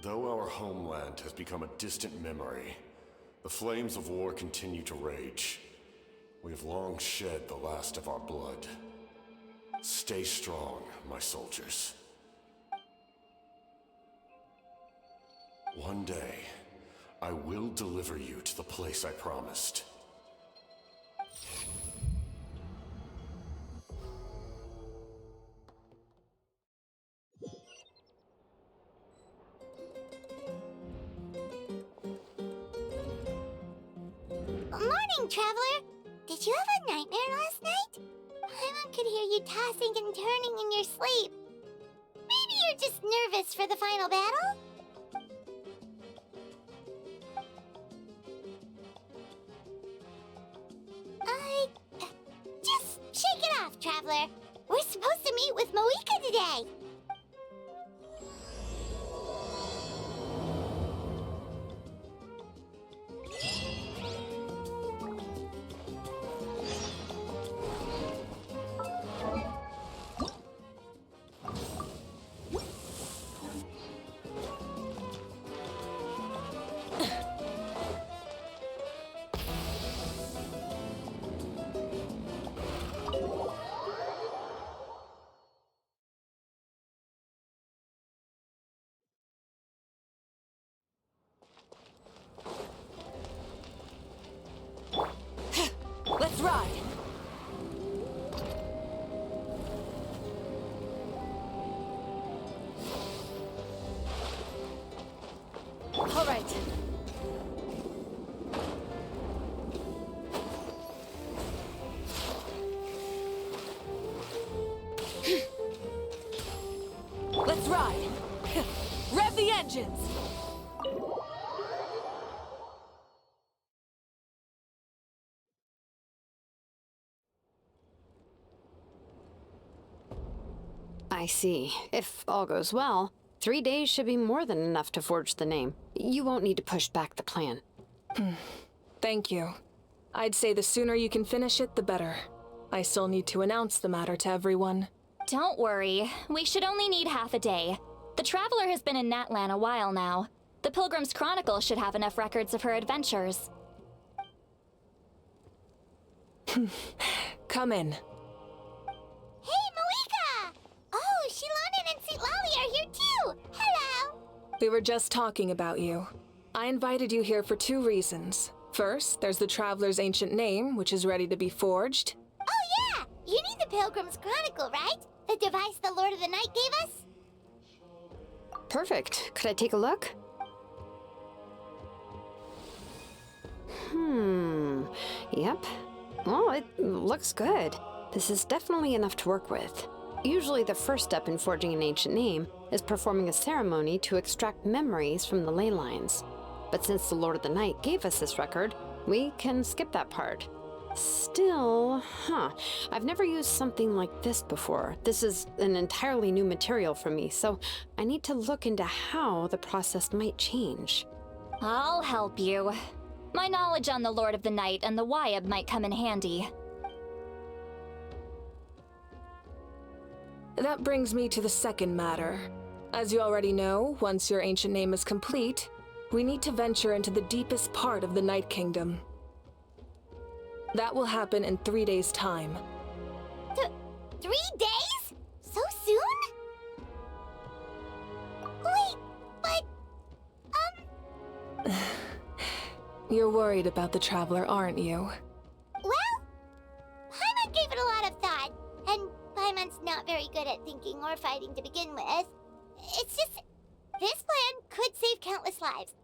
Though our homeland has become a distant memory, the flames of war continue to rage. We have long shed the last of our blood. Stay strong, my soldiers. One day, I will deliver you to the place I promised. Morning, Traveler! Did you have a nightmare last night? Paimon could hear you tossing and turning in your sleep. Maybe you're just nervous for the final battle? Just shake it off, Traveler. We're supposed to meet with Mavuika today. Let's ride! All right. Let's ride! Rev the engines! I see. If all goes well, 3 days should be more than enough to forge the name. You won't need to push back the plan. Thank you. I'd say the sooner you can finish it, the better. I still need to announce the matter to everyone. Don't worry. We should only need half a day. The Traveler has been in Natlan a while now. The Pilgrim's Chronicle should have enough records of her adventures. Come in. Hey, Mavuika! Oh, Shilonen and St. Lally are here too! Hello! We were just talking about you. I invited you here for 2 reasons. First, there's the Traveler's ancient name, which is ready to be forged. Oh yeah! You need the Pilgrim's Chronicle, right? The device the Lord of the Night gave us? Perfect. Could I take a look? Yep. Well, it looks good. This is definitely enough to work with. Usually the first step in forging an ancient name is performing a ceremony to extract memories from the ley lines. But since the Lord of the Night gave us this record, we can skip that part. Still, I've never used something like this before. This is an entirely new material for me, so I need to look into how the process might change. I'll help you. My knowledge on the Lord of the Night and the Wyab might come in handy. That brings me to the second matter. As you already know, once your ancient name is complete, we need to venture into the deepest part of the Night Kingdom. That will happen in 3 days' time. 3 days? So soon? Wait, but... You're worried about the Traveler, aren't you? Well, Paimon gave it a lot of thought, and Paimon's not very good at thinking or fighting to begin with. It's just, this plan could save countless lives.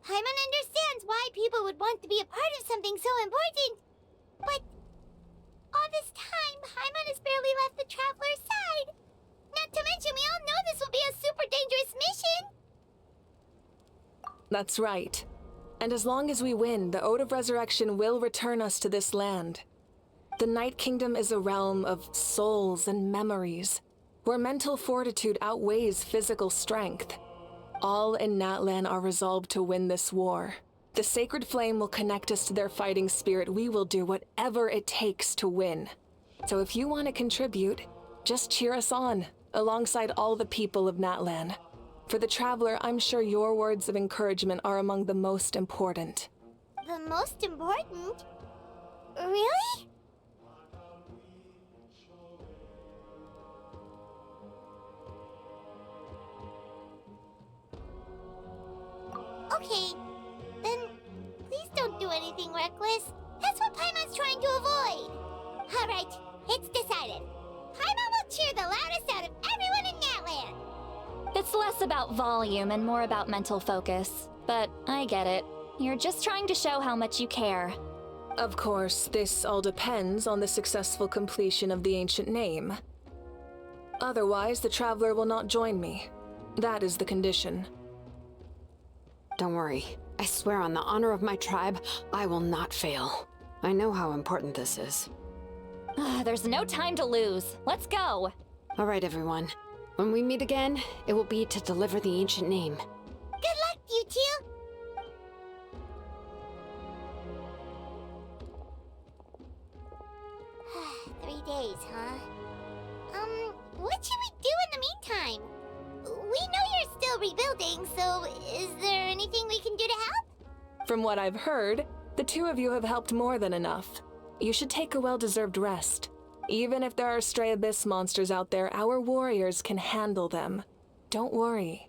Paimon understands why people would want to be a part of something so important, but all this time, Paimon has barely left the Traveler's side. Not to mention, we all know this will be a super dangerous mission. That's right. And as long as we win, the Ode of Resurrection will return us to this land. The Night Kingdom is a realm of souls and memories, where mental fortitude outweighs physical strength. All in Natlan are resolved to win this war. The sacred flame will connect us to their fighting spirit. We will do whatever it takes to win. So if you want to contribute, just cheer us on, alongside all the people of Natlan. For the Traveler, I'm sure your words of encouragement are among the most important. The most important? Really? Okay, then please don't do anything reckless. That's what Paimon's trying to avoid. Alright, it's decided. Paimon will cheer the loudest out of everyone in Natlan. It's less about volume and more about mental focus. But I get it. You're just trying to show how much you care. Of course, this all depends on the successful completion of the ancient name. Otherwise, the Traveler will not join me. That is the condition. Don't worry. I swear on the honor of my tribe, I will not fail. I know how important this is. There's no time to lose. Let's go. All right, everyone. When we meet again, it will be to deliver the ancient name. Good luck, you two! Days, huh? What should we do in the meantime? We know you're still rebuilding, so is there anything we can do to help? From what I've heard, the two of you have helped more than enough. You should take a well-deserved rest. Even if there are stray abyss monsters out there, our warriors can handle them. Don't worry.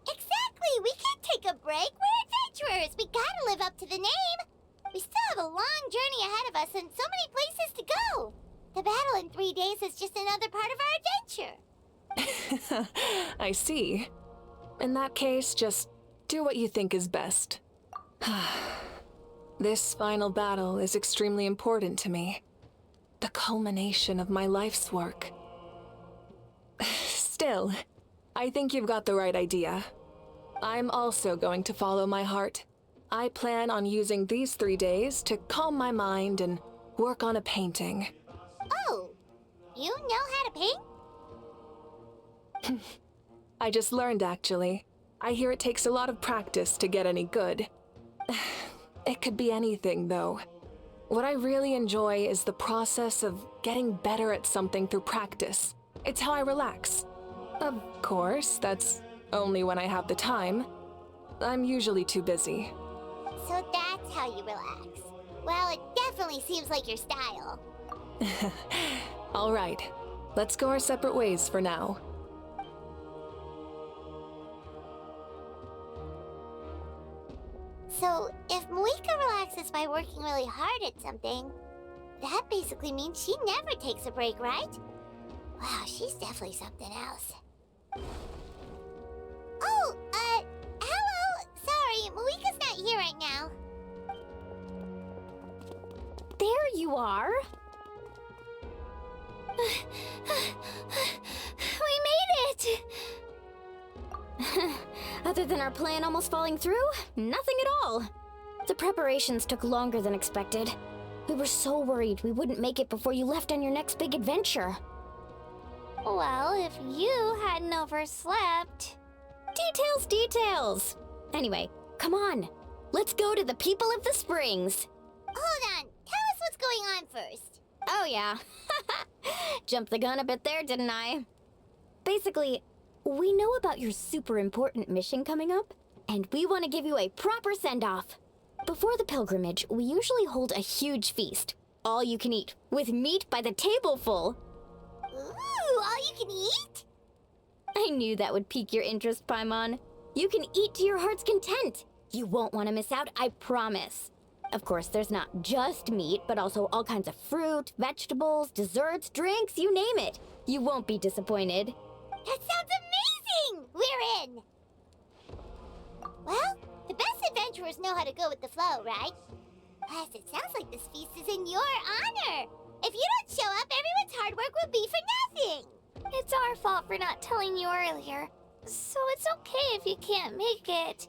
Exactly! We can't take a break! We're adventurers! We gotta live up to the name! We still have a long journey ahead of us and so many places to go! The battle in 3 days is just another part of our adventure. I see. In that case, just do what you think is best. This final battle is extremely important to me. The culmination of my life's work. Still, I think you've got the right idea. I'm also going to follow my heart. I plan on using these 3 days to calm my mind and work on a painting. Oh, you know how to paint? I just learned, actually. I hear it takes a lot of practice to get any good. It could be anything, though. What I really enjoy is the process of getting better at something through practice. It's how I relax. Of course, that's only when I have the time. I'm usually too busy. So that's how you relax. Well, it definitely seems like your style. All right, let's go our separate ways for now. So, if Mavuika relaxes by working really hard at something, that basically means she never takes a break, right? Wow, she's definitely something else. Oh, hello! Sorry, Mavuika's not here right now. There you are. We made it! Other than our plan almost falling through, nothing at all. The preparations took longer than expected. We were so worried we wouldn't make it before you left on your next big adventure. Well, if you hadn't overslept... Details! Anyway, come on. Let's go to the people of the springs. Hold on, tell us what's going on first. Oh yeah. Jumped the gun a bit there, didn't I? Basically, we know about your super important mission coming up, and we want to give you a proper send-off. Before the pilgrimage, we usually hold a huge feast. All you can eat, with meat by the tableful. Ooh, all you can eat? I knew that would pique your interest, Paimon. You can eat to your heart's content. You won't want to miss out, I promise. Of course, there's not just meat, but also all kinds of fruit, vegetables, desserts, drinks, you name it. You won't be disappointed. That sounds amazing! We're in! Well, the best adventurers know how to go with the flow, right? Plus, it sounds like this feast is in your honor. If you don't show up, everyone's hard work will be for nothing. It's our fault for not telling you earlier, so it's okay if you can't make it.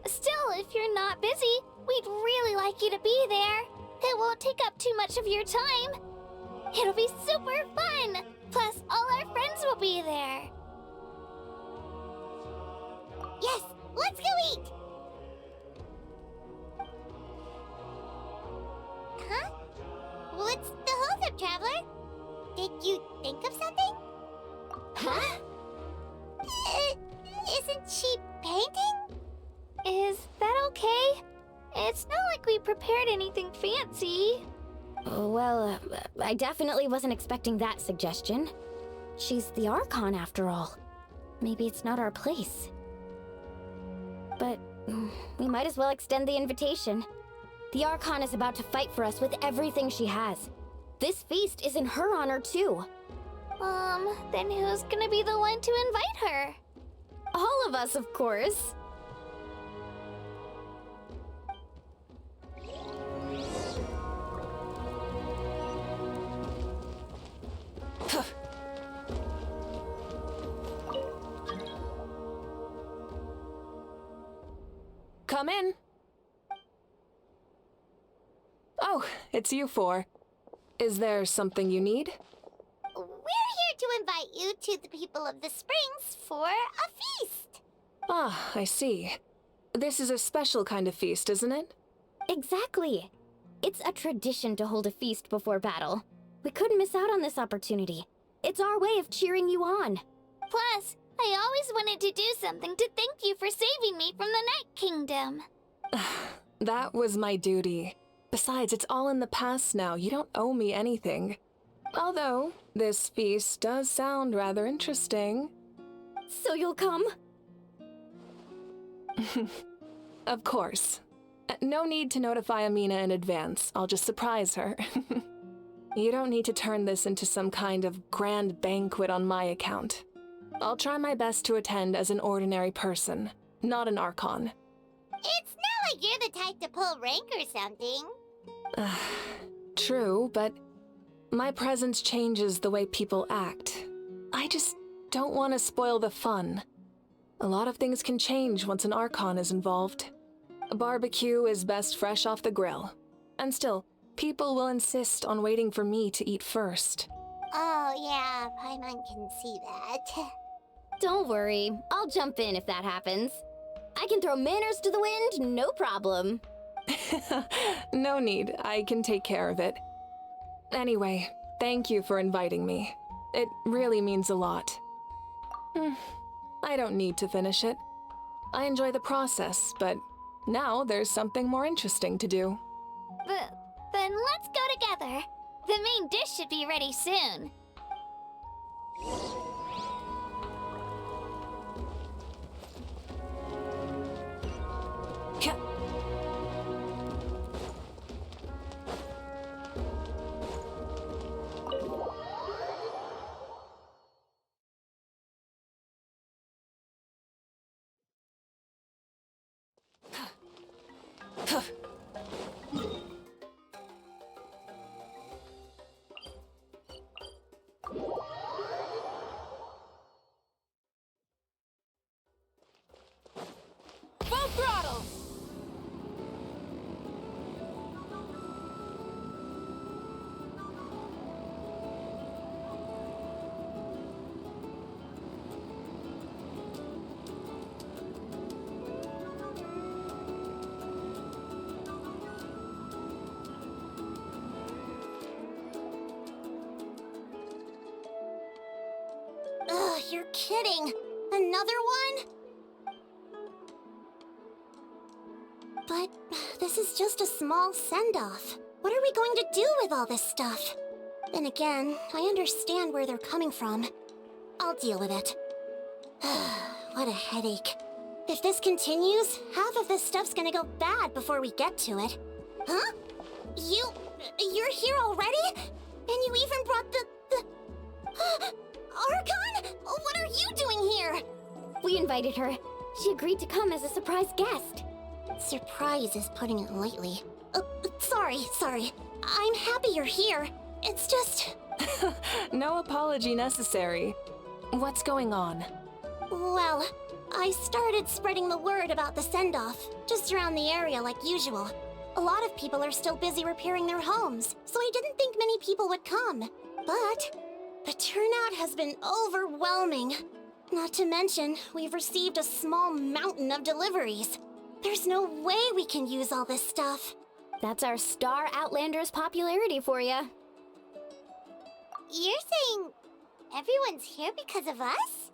Still, if you're not busy, we'd really like you to be there. It won't take up too much of your time. It'll be super fun! Plus, all our friends will be there. Yes, let's go eat! Huh? What's the holdup, Traveler? Did you think of something? Huh? Is Isn't she painting? Is that okay? It's not like we prepared anything fancy. Well, I definitely wasn't expecting that suggestion. She's the Archon after all. Maybe it's not our place. But we might as well extend the invitation. The Archon is about to fight for us with everything she has. This feast is in her honor too. Then who's gonna be the one to invite her? All of us, of course. Come in. Oh, it's you four. Is there something you need? We're here to invite you to the people of the Springs for a feast. Ah, I see. This is a special kind of feast, isn't it? Exactly. It's a tradition to hold a feast before battle. We couldn't miss out on this opportunity. It's our way of cheering you on. Plus, I always wanted to do something to thank you for saving me from the Night Kingdom. That was my duty. Besides, it's all in the past now. You don't owe me anything. Although, this feast does sound rather interesting. So you'll come? Of course. No need to notify Amina in advance. I'll just surprise her. You don't need to turn this into some kind of grand banquet on my account. I'll try my best to attend as an ordinary person, not an Archon. It's not like you're the type to pull rank or something. True, but my presence changes the way people act. I just don't want to spoil the fun. A lot of things can change once an Archon is involved. A barbecue is best fresh off the grill. And still, people will insist on waiting for me to eat first. Oh yeah, Paimon can see that. Don't worry, I'll jump in if that happens. I can throw manners to the wind, no problem. No need, I can take care of it. Anyway, thank you for inviting me. It really means a lot. I don't need to finish it. I enjoy the process, but now there's something more interesting to do. Then let's go together. The main dish should be ready soon. Full throttle! Ugh, you're kidding. Another one? But this is just a small send-off. What are we going to do with all this stuff? Then again, I understand where they're coming from. I'll deal with it. What a headache. If this continues, half of this stuff's gonna go bad before we get to it. Huh? You're here already? And you even brought the... Archon? What are you doing here? We invited her. She agreed to come as a surprise guest. Surprise is putting it lightly. Sorry. I'm happy you're here. It's just... No apology necessary. What's going on? Well, I started spreading the word about the send-off, just around the area like usual. A lot of people are still busy repairing their homes, so I didn't think many people would come. But the turnout has been overwhelming. Not to mention, we've received a small mountain of deliveries. There's no way we can use all this stuff. That's our Star Outlander's popularity for you. You're saying everyone's here because of us?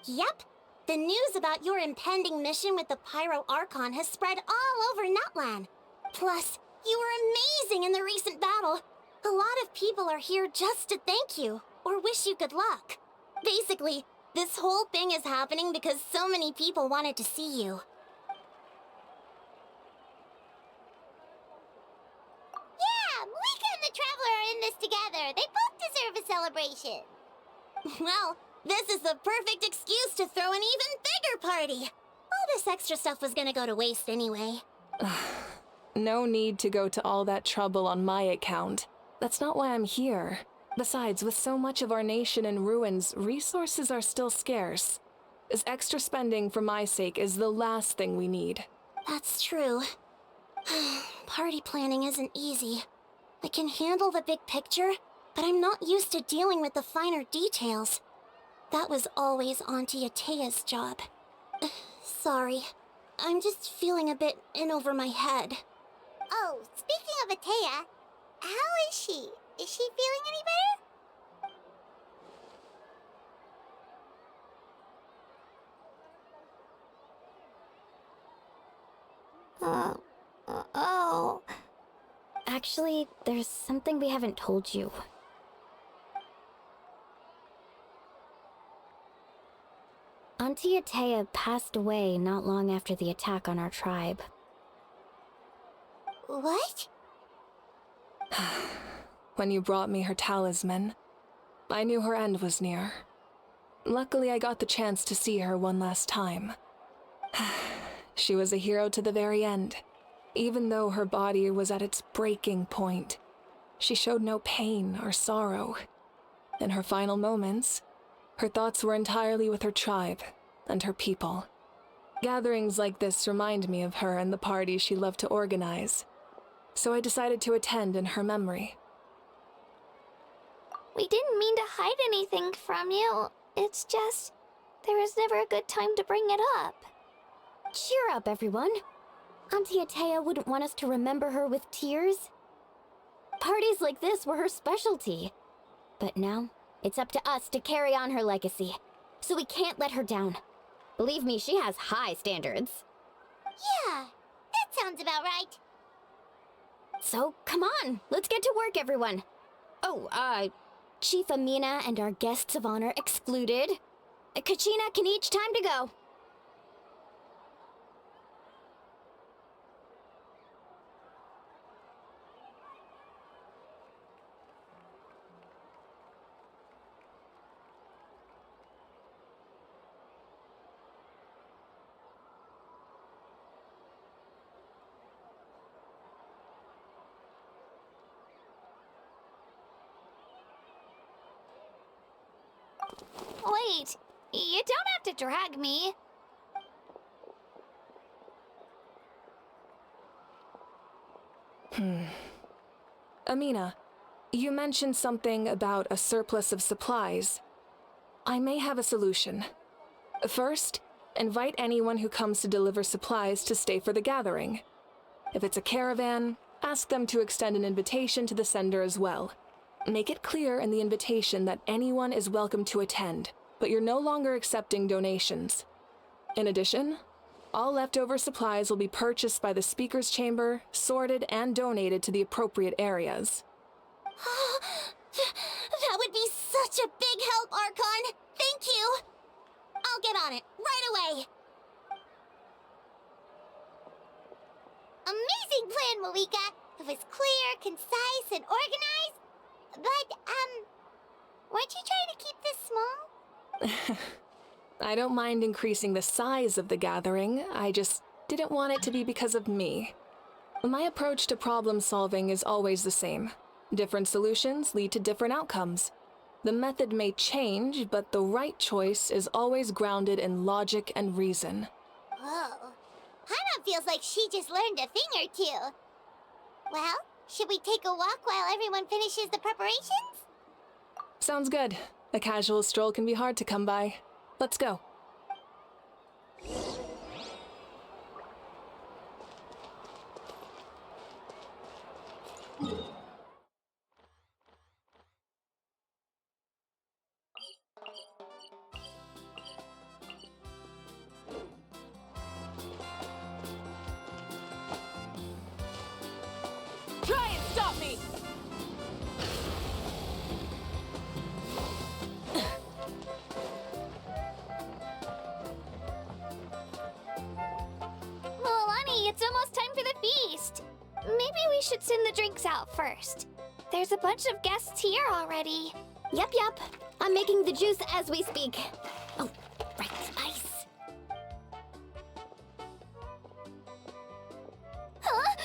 Yep. The news about your impending mission with the Pyro Archon has spread all over Natlan. Plus, you were amazing in the recent battle. A lot of people are here just to thank you, or wish you good luck. Basically, this whole thing is happening because so many people wanted to see you. Yeah, Mavuika and the Traveler are in this together. They both deserve a celebration. Well, this is the perfect excuse to throw an even bigger party. All this extra stuff was gonna go to waste anyway. No need to go to all that trouble on my account. That's not why I'm here. Besides, with so much of our nation in ruins, resources are still scarce. This extra spending for my sake is the last thing we need. That's true. Party planning isn't easy. I can handle the big picture, but I'm not used to dealing with the finer details. That was always Auntie Atea's job. Sorry. I'm just feeling a bit in over my head. Oh, speaking of Atea, how is she? Is she feeling any better? Oh. Actually, there's something we haven't told you. Auntie Atea passed away not long after the attack on our tribe. What? When you brought me her talisman, I knew her end was near. Luckily, I got the chance to see her one last time. She was a hero to the very end. Even though her body was at its breaking point, she showed no pain or sorrow. In her final moments, her thoughts were entirely with her tribe and her people. Gatherings like this remind me of her and the parties she loved to organize, so I decided to attend in her memory. We didn't mean to hide anything from you. It's just, there was never a good time to bring it up. Cheer up, everyone. Auntie Atea wouldn't want us to remember her with tears. Parties like this were her specialty. But now, it's up to us to carry on her legacy, so we can't let her down. Believe me, she has high standards. Yeah, that sounds about right. So, come on, let's get to work, everyone. Oh, Chief Amina and our guests of honor excluded. Kachina can each time to go. Wait, you don't have to drag me. Amina, you mentioned something about a surplus of supplies. I may have a solution. First, invite anyone who comes to deliver supplies to stay for the gathering. If it's a caravan, ask them to extend an invitation to the sender as well. Make it clear in the invitation that anyone is welcome to attend, but you're no longer accepting donations. In addition, all leftover supplies will be purchased by the speaker's chamber, sorted, and donated to the appropriate areas. That would be such a big help, Archon! Thank you! I'll get on it, right away! Amazing plan, Mavuika. It was clear, concise, and organized. But, weren't you trying to keep this small? I don't mind increasing the size of the gathering, I just didn't want it to be because of me. My approach to problem solving is always the same. Different solutions lead to different outcomes. The method may change, but the right choice is always grounded in logic and reason. Whoa. Hana feels like she just learned a thing or two. Well, should we take a walk while everyone finishes the preparations? Sounds good. A casual stroll can be hard to come by. Let's go. drinks out first. There's a bunch of guests here already. Yep. I'm making the juice as we speak. Oh, right, ice. Huh?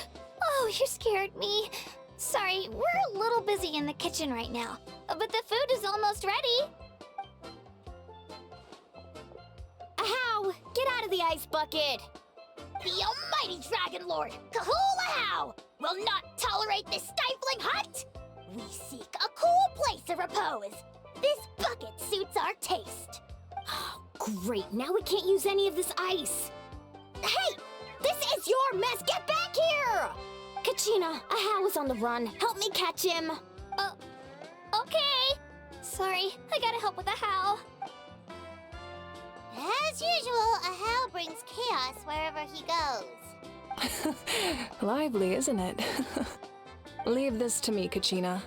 Oh, you scared me. Sorry, we're a little busy in the kitchen right now, but the food is almost ready. Ahow! Get out of the ice bucket! The almighty Dragon Lord, Kahula will not tolerate this stifling hut. We seek a cool place of repose. This bucket suits our taste. Oh, great, now we can't use any of this ice. Hey! This is your mess! Get back here! Kachina, Ahow is on the run. Help me catch him. Okay. Sorry, I gotta help with the how. As usual, Ahau brings chaos wherever he goes. Lively, isn't it? Leave this to me, Kachina.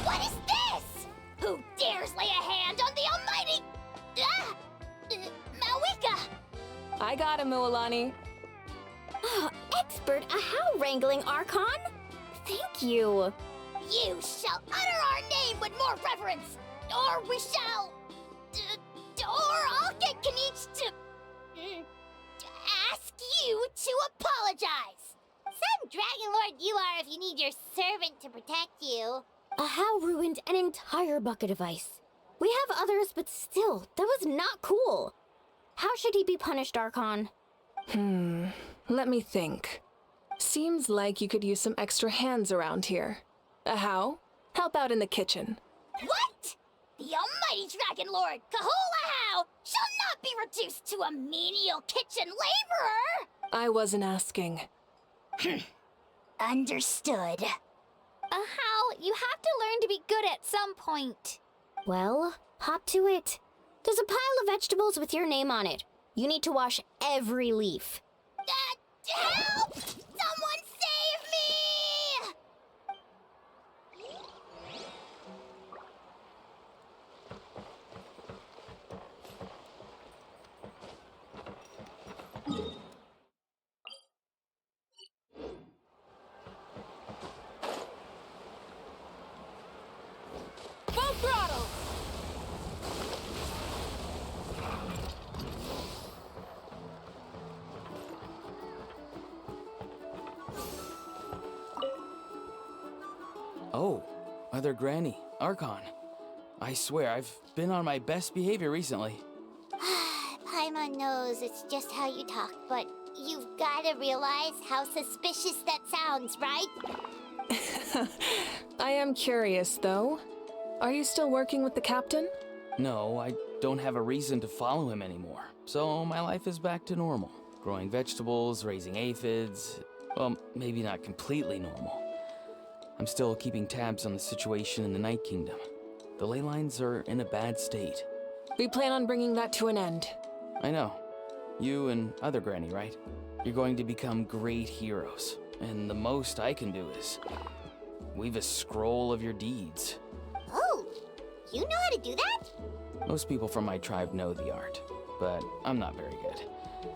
What is this? Who dares lay a hand on the almighty... Mavuika! I got him, Mualani. Oh, expert Ahow wrangling, Archon. Thank you. You shall utter our name with more reverence, or we shall... or I'll get Kanich to ask you to apologize. Some Dragon Lord you are if you need your servant to protect you. Ahow ruined an entire bucket of ice. We have others, but still, that was not cool. How should he be punished, Archon? Let me think. Seems like you could use some extra hands around here. Ahow, help out in the kitchen. What? The almighty Dragon Lord, Kahula shall not be reduced to a menial kitchen laborer! I wasn't asking. Understood. How? You have to learn to be good at some point. Well, hop to it. There's a pile of vegetables with your name on it. You need to wash every leaf. Help! Someone save me! Full throttle! Oh, Mother Granny, Archon. I swear, I've been on my best behavior recently. Paimon knows it's just how you talk, but you've gotta realize how suspicious that sounds, right? I am curious, though. Are you still working with the captain? No, I don't have a reason to follow him anymore, so my life is back to normal. Growing vegetables, raising aphids, well, maybe not completely normal. I'm still keeping tabs on the situation in the Night Kingdom. The ley lines are in a bad state. We plan on bringing that to an end. I know. You and other Granny, right? You're going to become great heroes, and the most I can do is weave a scroll of your deeds. Oh, you know how to do that? Most people from my tribe know the art, but I'm not very good.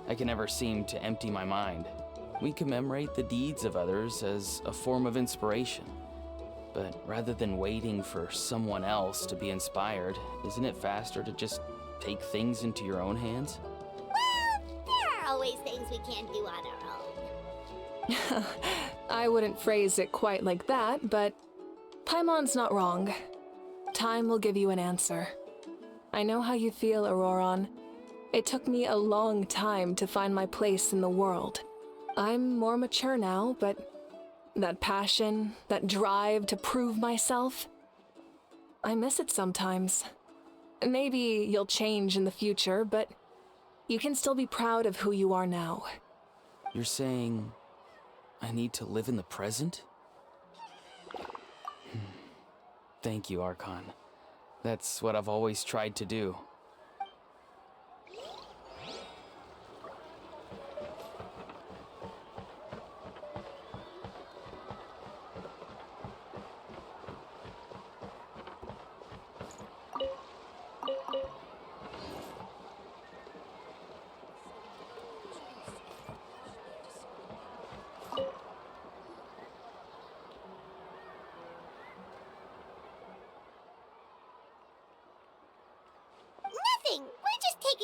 I can never seem to empty my mind. We commemorate the deeds of others as a form of inspiration. But rather than waiting for someone else to be inspired, isn't it faster to just take things into your own hands? Well, there are always things we can't do on our own. I wouldn't phrase it quite like that, but Paimon's not wrong. Time will give you an answer. I know how you feel, Auroron. It took me a long time to find my place in the world. I'm more mature now, but that passion, that drive to prove myself, I miss it sometimes. Maybe you'll change in the future, but you can still be proud of who you are now. You're saying I need to live in the present? Thank you, Archon. That's what I've always tried to do.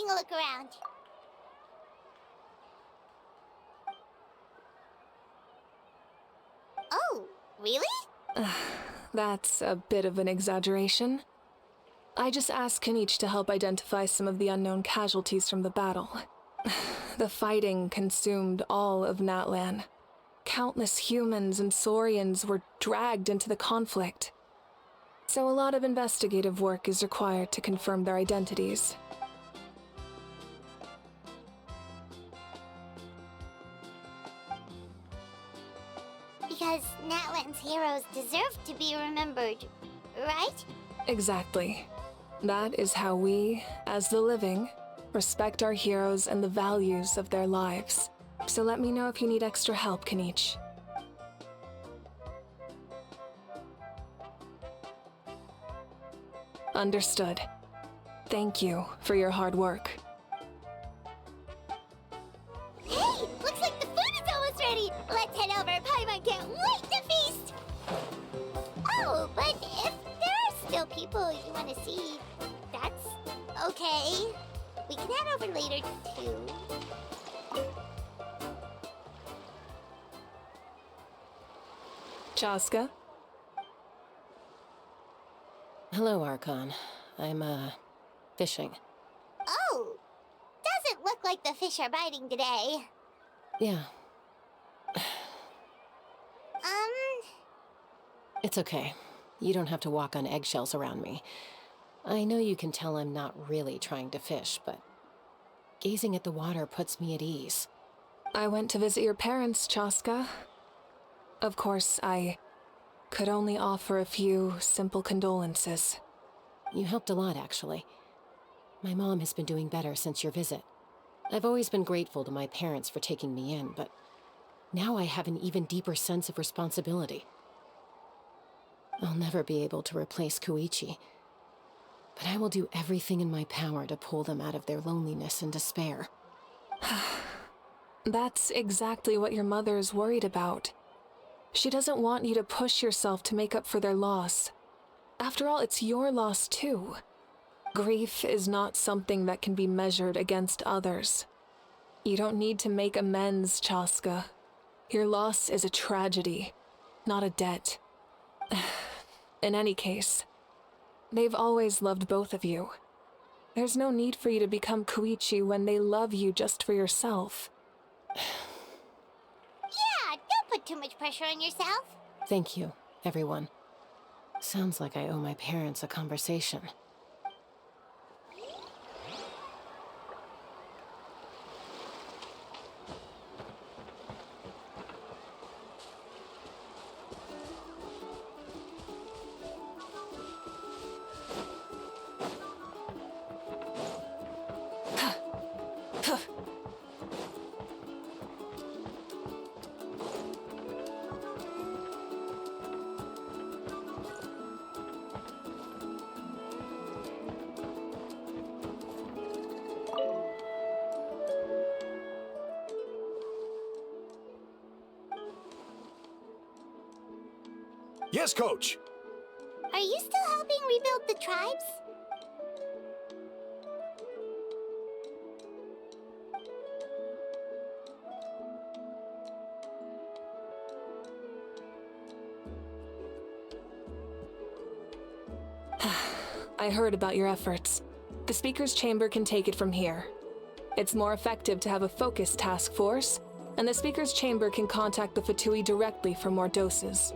taking a look around. Oh, really? That's a bit of an exaggeration. I just asked Kanich to help identify some of the unknown casualties from the battle. The fighting consumed all of Natlan. Countless humans and Saurians were dragged into the conflict. So a lot of investigative work is required to confirm their identities. Because Natlan's heroes deserve to be remembered, right? Exactly. That is how we, as the living, respect our heroes and the values of their lives. So let me know if you need extra help, Kanich. Understood. Thank you for your hard work. Hey, looks like the food is almost ready. Let's head over. Paimon can't wait to feast. Oh, but if there are still people you want to see, that's okay. We can head over later too. Chaska? Hello, Archon. I'm, fishing. Oh, doesn't look like the fish are biting today. Yeah, Um, it's okay. You don't have to walk on eggshells around me. I know you can tell I'm not really trying to fish, but gazing at the water puts me at ease. I went to visit your parents, Chaska. Of course, I could only offer a few simple condolences. You helped a lot, actually. My mom has been doing better since your visit. I've always been grateful to my parents for taking me in, but now I have an even deeper sense of responsibility. I'll never be able to replace Koichi, but I will do everything in my power to pull them out of their loneliness and despair. That's exactly what your mother is worried about. She doesn't want you to push yourself to make up for their loss. After all, it's your loss too. Grief is not something that can be measured against others. You don't need to make amends, Chaska. Your loss is a tragedy, not a debt. In any case, they've always loved both of you. There's no need for you to become Koichi when they love you just for yourself. yeah, don't put too much pressure on yourself. Thank you, everyone. Sounds like I owe my parents a conversation. Yes, Coach. Are you still helping rebuild the tribes? I heard about your efforts. The Speaker's Chamber can take it from here. It's more effective to have a focused task force, and the Speaker's Chamber can contact the Fatui directly for more doses.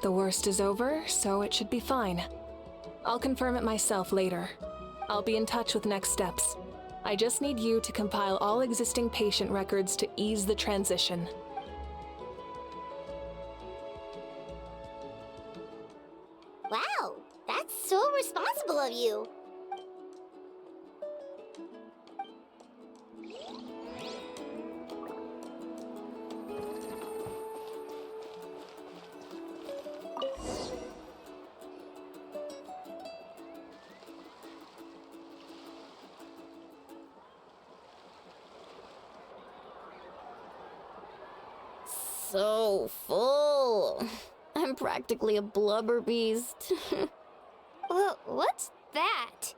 The worst is over, so it should be fine. I'll confirm it myself later. I'll be in touch with next steps. I just need you to compile all existing patient records to ease the transition. Wow, that's so responsible of you. So full. I'm practically a blubber beast. What's that?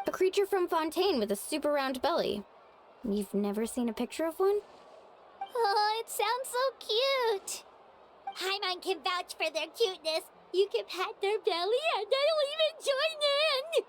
A creature from Fontaine with a super round belly. You've never seen a picture of one? Oh, it sounds so cute. Paimon can vouch for their cuteness. You can pat their belly and I'll even join in.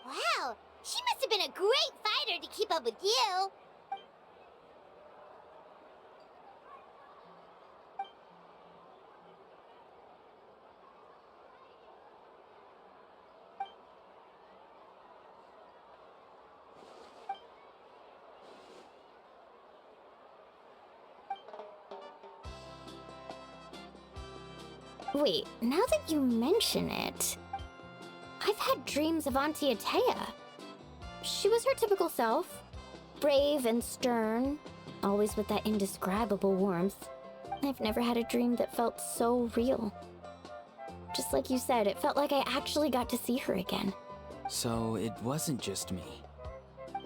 Wow, she must have been a great fighter to keep up with you. Wait, now that you mention it, I've had dreams of Auntie Atea. She was her typical self, brave and stern, always with that indescribable warmth. I've never had a dream that felt so real. Just like you said, it felt like I actually got to see her again. So it wasn't just me.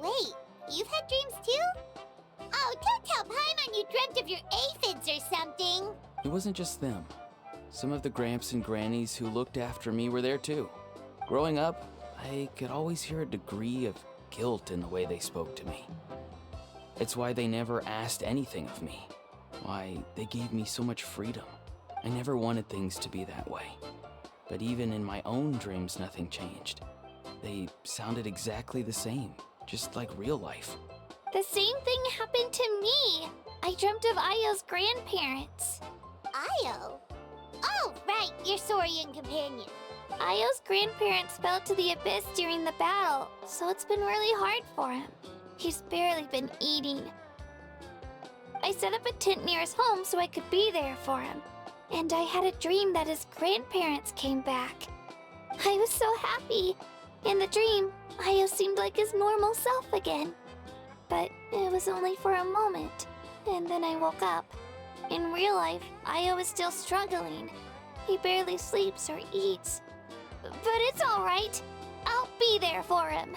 Wait, you've had dreams too? Oh, don't tell Paimon you dreamt of your aphids or something. It wasn't just them. Some of the Gramps and Grannies who looked after me were there too. Growing up, I could always hear a degree of guilt in the way they spoke to me. It's why they never asked anything of me. Why they gave me so much freedom. I never wanted things to be that way. But even in my own dreams, nothing changed. They sounded exactly the same, just like real life. The same thing happened to me. I dreamt of Io's grandparents. Io? Oh, right, your Saurian companion. Io's grandparents fell to the abyss during the battle, so it's been really hard for him. He's barely been eating. I set up a tent near his home so I could be there for him. And I had a dream that his grandparents came back. I was so happy. In the dream, Io seemed like his normal self again. But it was only for a moment, and then I woke up. In real life, Io is still struggling. He barely sleeps or eats. But it's all right. I'll be there for him.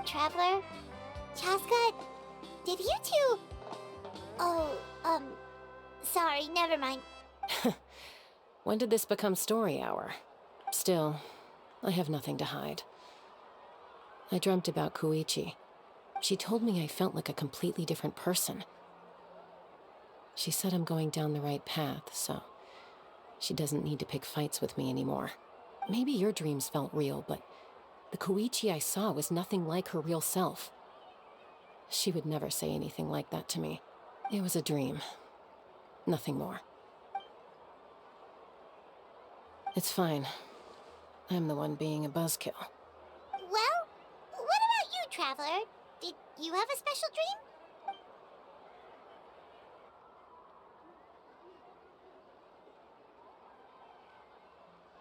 Traveler? Chaska? Did you two... Oh, sorry, never mind. When did this become story hour? Still, I have nothing to hide. I dreamt about Koichi. She told me I felt like a completely different person. She said I'm going down the right path, so she doesn't need to pick fights with me anymore. Maybe your dreams felt real, but the Koichi I saw was nothing like her real self. She would never say anything like that to me. It was a dream. Nothing more. It's fine. I'm the one being a buzzkill. Well, what about you, Traveler? Did you have a special dream?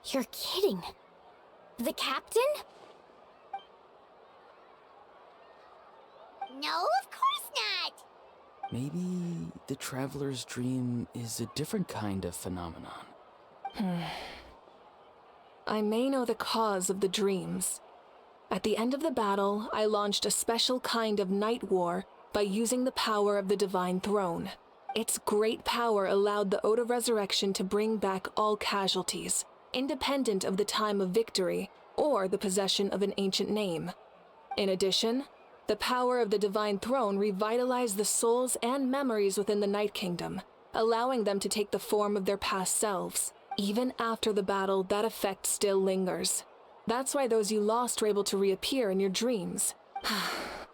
You're kidding. The captain? No, of course not. Maybe the Traveler's dream is a different kind of phenomenon. I may know the cause of the dreams. At the end of the battle, I launched a special kind of night war by using the power of the Divine Throne. Its great power allowed the Ode of Resurrection to bring back all casualties, independent of the time of victory or the possession of an ancient name. In addition, the power of the Divine Throne revitalized the souls and memories within the Night Kingdom, allowing them to take the form of their past selves. Even after the battle, that effect still lingers. That's why those you lost were able to reappear in your dreams.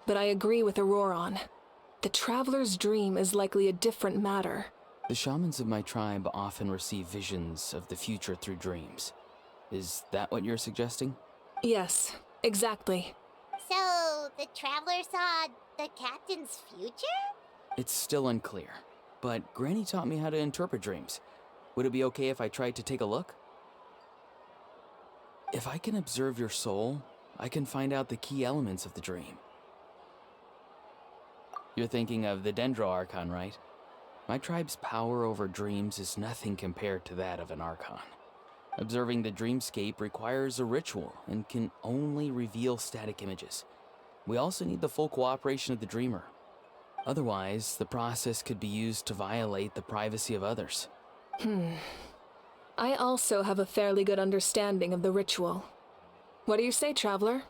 But I agree with Auroron. The Traveler's dream is likely a different matter. The shamans of my tribe often receive visions of the future through dreams. Is that what you're suggesting? Yes, exactly. So, the Traveler saw the captain's future? It's still unclear, but Granny taught me how to interpret dreams. Would it be okay if I tried to take a look? If I can observe your soul, I can find out the key elements of the dream. You're thinking of the Dendro Archon, right? My tribe's power over dreams is nothing compared to that of an Archon. Observing the dreamscape requires a ritual and can only reveal static images. We also need the full cooperation of the dreamer. Otherwise, the process could be used to violate the privacy of others. I also have a fairly good understanding of the ritual. What do you say, Traveler?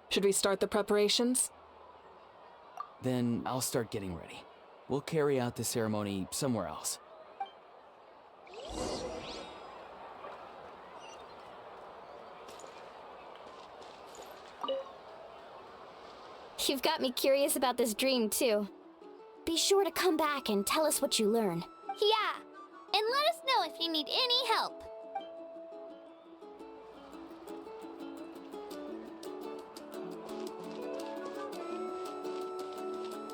Should we start the preparations? Then I'll start getting ready. We'll carry out the ceremony somewhere else. You've got me curious about this dream, too. Be sure to come back and tell us what you learn. Yeah, and let us know if you need any help.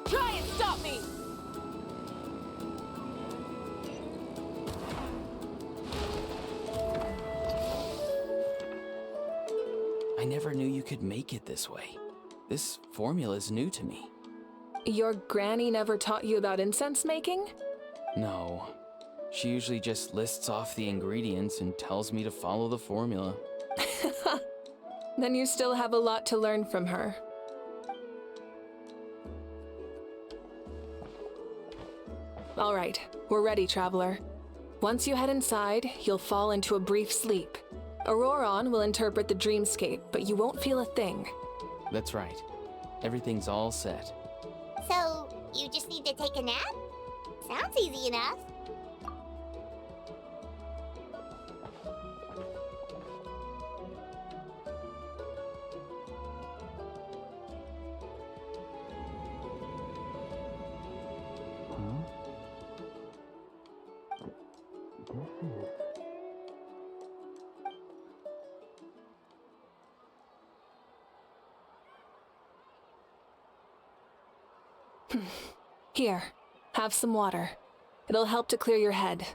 Try and stop me! I never knew you could make it this way. This formula is new to me. Your granny never taught you about incense making? No. She usually just lists off the ingredients and tells me to follow the formula. Then you still have a lot to learn from her. All right, we're ready, Traveler. Once you head inside, you'll fall into a brief sleep. Auroron will interpret the dreamscape, but you won't feel a thing. That's right. Everything's all set. So, you just need to take a nap? Sounds easy enough. Here, have some water. It'll help to clear your head.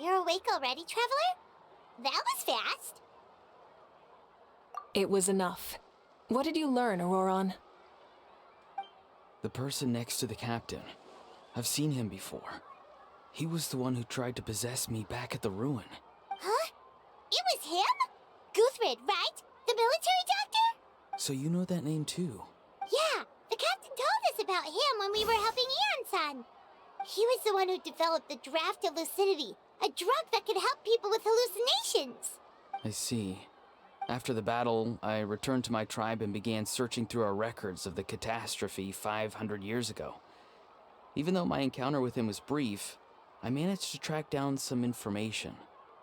You're awake already, Traveler? That was fast. It was enough. What did you learn, Auroron? The person next to the captain. I've seen him before. He was the one who tried to possess me back at the ruin. Huh? It was him? Guthred, right? The military doctor? So you know that name too? Yeah, the captain told us about him when we were helping Eon-san. He was the one who developed the draft of lucidity, a drug that could help people with hallucinations. I see. After the battle, I returned to my tribe and began searching through our records of the catastrophe 500 years ago. Even though my encounter with him was brief, I managed to track down some information.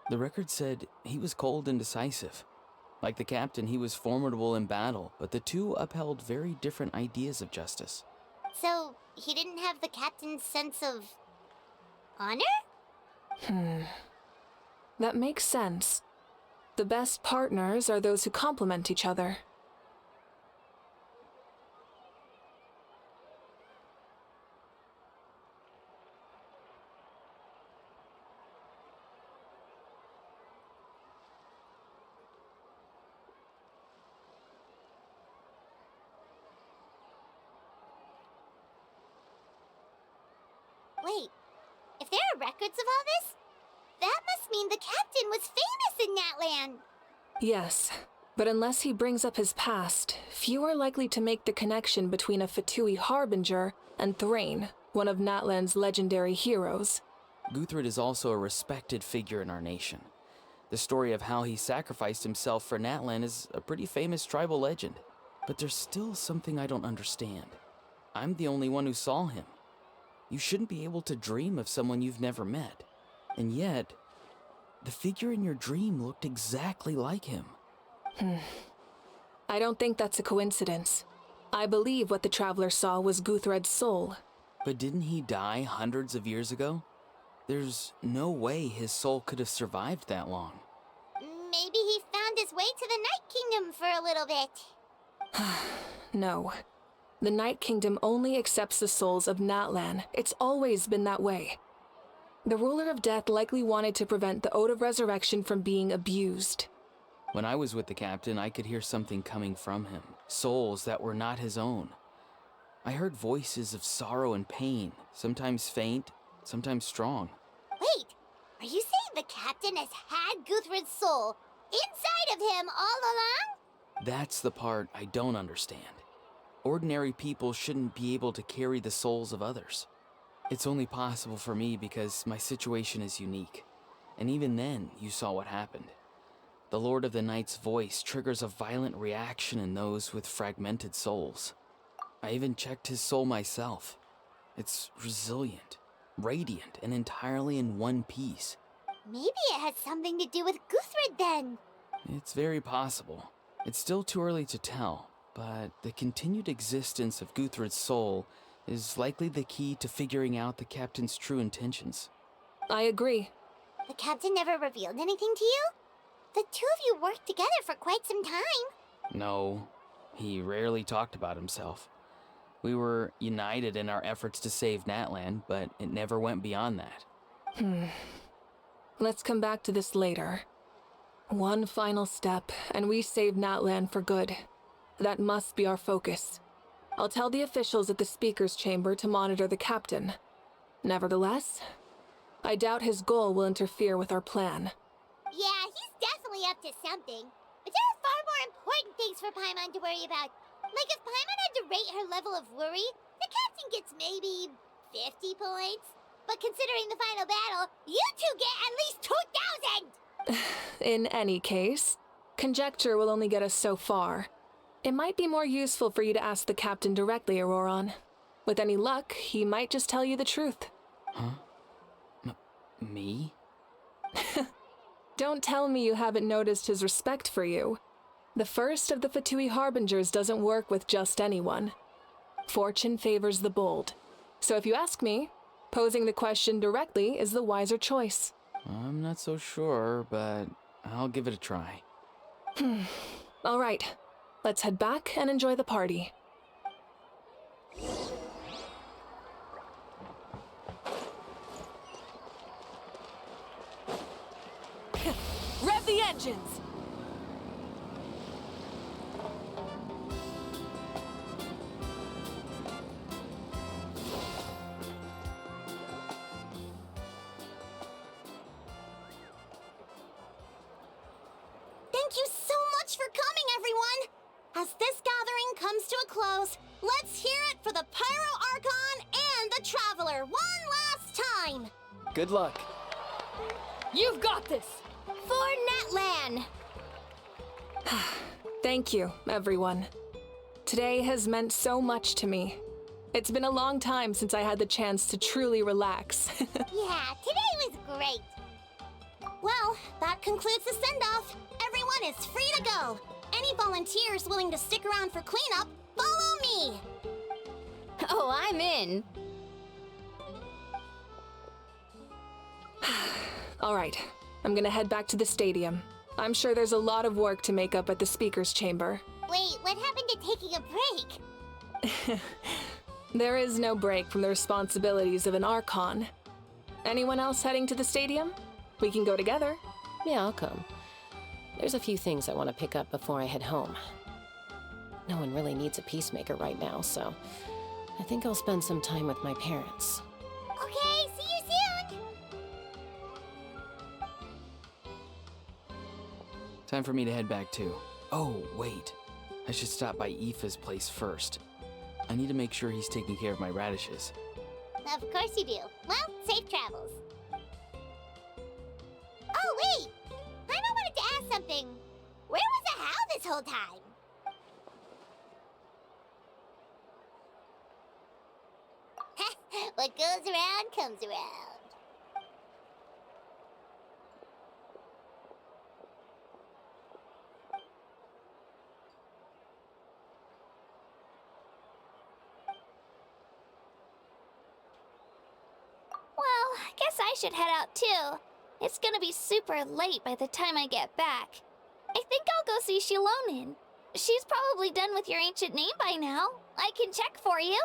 The record said he was cold and decisive. Like the captain, he was formidable in battle, but the two upheld very different ideas of justice. So, he didn't have the captain's sense of honor? That makes sense. The best partners are those who complement each other. Wait, if there are records of all this, that must mean the captain was famous in Natlan. Yes, but unless he brings up his past, few are likely to make the connection between a Fatui harbinger and Thrain, one of Natlan's legendary heroes. Guthred is also a respected figure in our nation. The story of how he sacrificed himself for Natlan is a pretty famous tribal legend. But there's still something I don't understand. I'm the only one who saw him. You shouldn't be able to dream of someone you've never met. And yet, the figure in your dream looked exactly like him. I don't think that's a coincidence. I believe what the Traveler saw was Guthred's soul. But didn't he die hundreds of years ago? There's no way his soul could have survived that long. Maybe he found his way to the Night Kingdom for a little bit. No. The Night Kingdom only accepts the souls of Natlan. It's always been that way. The Ruler of Death likely wanted to prevent the Ode of Resurrection from being abused. When I was with the captain, I could hear something coming from him, souls that were not his own. I heard voices of sorrow and pain, sometimes faint, sometimes strong. Wait, are you saying the captain has had Guthred's soul inside of him all along? That's the part I don't understand. Ordinary people shouldn't be able to carry the souls of others. It's only possible for me because my situation is unique. And even then, you saw what happened. The Lord of the Night's voice triggers a violent reaction in those with fragmented souls. I even checked his soul myself. It's resilient, radiant, and entirely in one piece. Maybe it has something to do with Guthred then. It's very possible. It's still too early to tell, but the continued existence of Guthred's soul is likely the key to figuring out the captain's true intentions. I agree. The captain never revealed anything to you? The two of you worked together for quite some time. No, he rarely talked about himself. We were united in our efforts to save Natlan, but it never went beyond that. Let's come back to this later. One final step, and we save Natlan for good. That must be our focus. I'll tell the officials at the speaker's chamber to monitor the captain. Nevertheless, I doubt his goal will interfere with our plan. Yeah, he's definitely up to something. But there are far more important things for Paimon to worry about. Like if Paimon had to rate her level of worry, the captain gets maybe 50 points. But considering the final battle, you two get at least 2,000! In any case, conjecture will only get us so far. It might be more useful for you to ask the captain directly, Auroron. With any luck, he might just tell you the truth. Huh? Me? Don't tell me you haven't noticed his respect for you. The first of the Fatui Harbingers doesn't work with just anyone. Fortune favors the bold. So if you ask me, posing the question directly is the wiser choice. I'm not so sure, but I'll give it a try. All right, let's head back and enjoy the party. Rev the engines! Thank you so much for coming, everyone! As this gathering comes to a close, let's hear it for the Pyro Archon and the Traveler one last time! Good luck. You've got this! For Natlan! Thank you, everyone. Today has meant so much to me. It's been a long time since I had the chance to truly relax. Yeah, today was great. Well, that concludes the send-off. Everyone is free to go. Any volunteers willing to stick around for cleanup, follow me! Oh, I'm in. All right, I'm gonna head back to the stadium. I'm sure there's a lot of work to make up at the speaker's chamber. Wait, what happened to taking a break? There is no break from the responsibilities of an Archon. Anyone else heading to the stadium? We can go together. Yeah, I'll come. There's a few things I want to pick up before I head home. No one really needs a peacemaker right now, so I think I'll spend some time with my parents. Okay, see you soon! Time for me to head back too. Oh, wait. I should stop by Aoife's place first. I need to make sure he's taking care of my radishes. Of course you do. Well, safe travels. Oh, wait! Paimon wanted to ask something. Where was the How this whole time? What goes around comes around. Well, I guess I should head out too. It's gonna be super late by the time I get back. I think I'll go see Shilonin. She's probably done with your ancient name by now. I can check for you.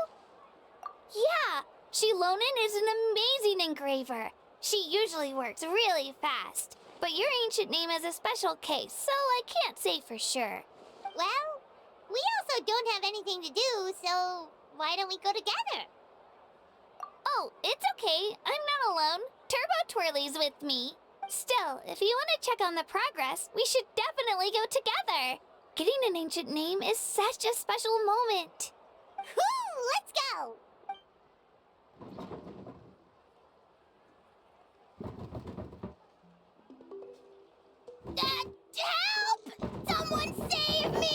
Yeah, Shilonin is an amazing engraver. She usually works really fast. But your ancient name is a special case, so I can't say for sure. Well, we also don't have anything to do, so why don't we go together? Oh, it's okay. I'm not alone. Turbo Twirly's with me. Still, if you want to check on the progress, we should definitely go together. Getting an ancient name is such a special moment. Whoo! Let's go! Help! Someone save me!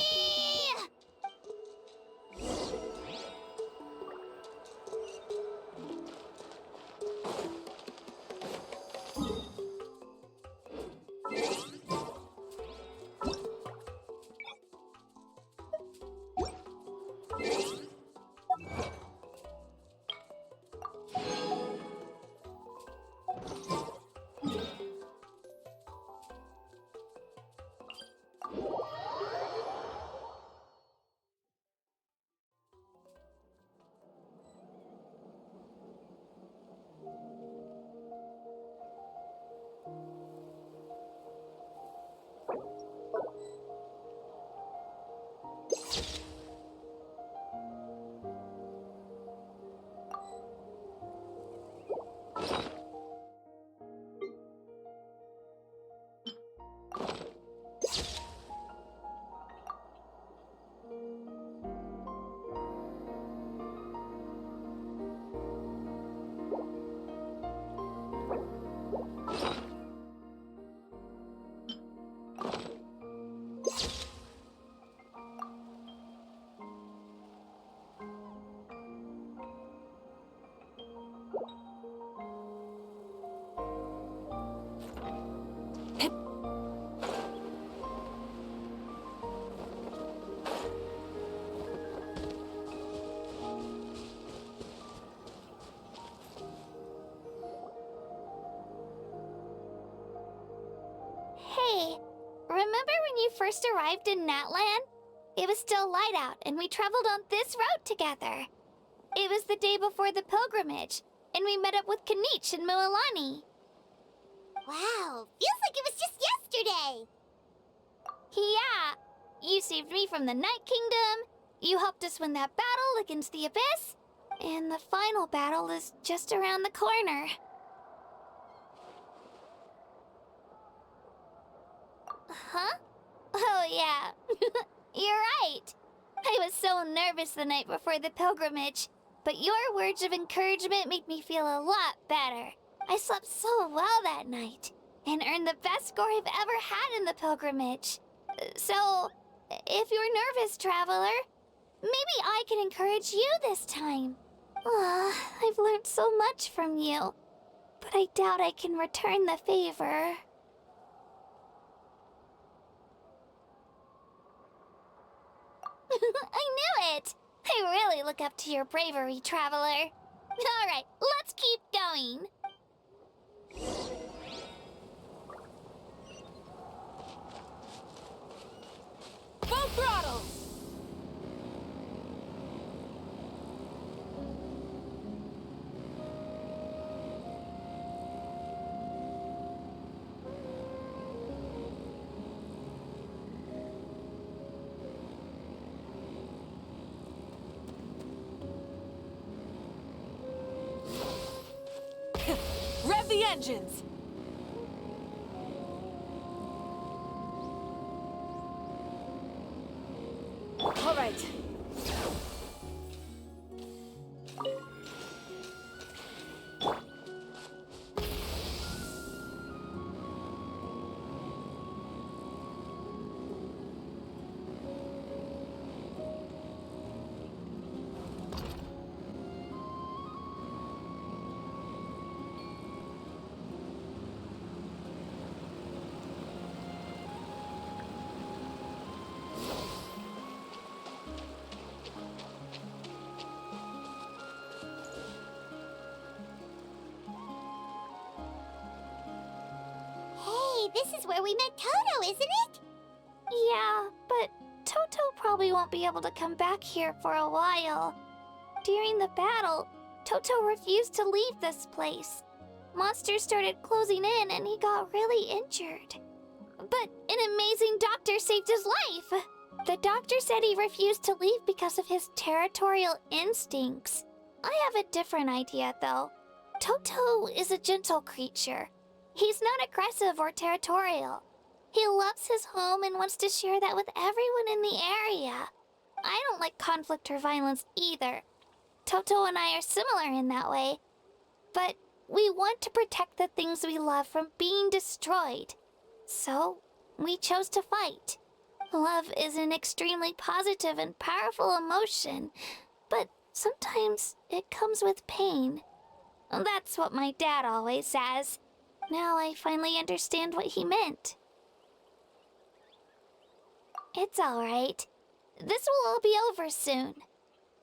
Hey, remember when you first arrived in Natlan? It was still light out, and we traveled on this road together. It was the day before the pilgrimage, and we met up with Kanich and Mualani. Wow, feels like it was just yesterday. Yeah, you saved me from the Night Kingdom, you helped us win that battle against the Abyss, and the final battle is just around the corner. Huh? Oh, yeah. You're right. I was so nervous the night before the pilgrimage, but your words of encouragement made me feel a lot better. I slept so well that night, and earned the best score I've ever had in the pilgrimage. So, if you're nervous, traveler, maybe I can encourage you this time. I've learned so much from you, but I doubt I can return the favor. I knew it! I really look up to your bravery, traveler. Alright, let's keep going. Full throttle! Rev the engines! All right. Hey, this is where we met Toto, isn't it? Yeah, but Toto probably won't be able to come back here for a while. During the battle, Toto refused to leave this place. monsters started closing in and he got really injured. But an amazing doctor saved his life. The doctor said he refused to leave because of his territorial instincts. I have a different idea, though. Toto is a gentle creature. He's not aggressive or territorial. He loves his home and wants to share that with everyone in the area. I don't like conflict or violence either. Toto and I are similar in that way. But we want to protect the things we love from being destroyed. So, we chose to fight. Love is an extremely positive and powerful emotion, but sometimes it comes with pain. That's what my dad always says. Now I finally understand what he meant. It's alright. This will all be over soon.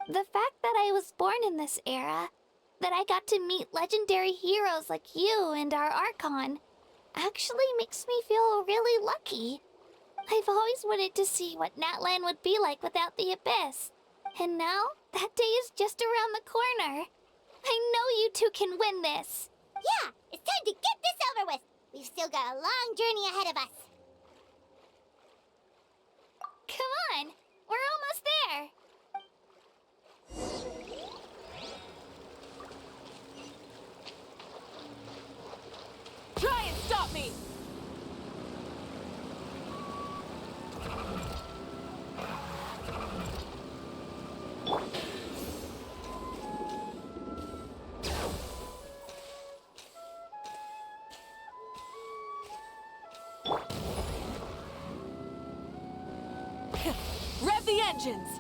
The fact that I was born in this era, that I got to meet legendary heroes like you and our Archon, actually makes me feel really lucky. I've always wanted to see what Natlan would be like without the Abyss. And now, that day is just around the corner. I know you two can win this. Yeah, it's time to get this over with. We've still got a long journey ahead of us. Come on, we're almost there. Try and stop me! Rev the engines!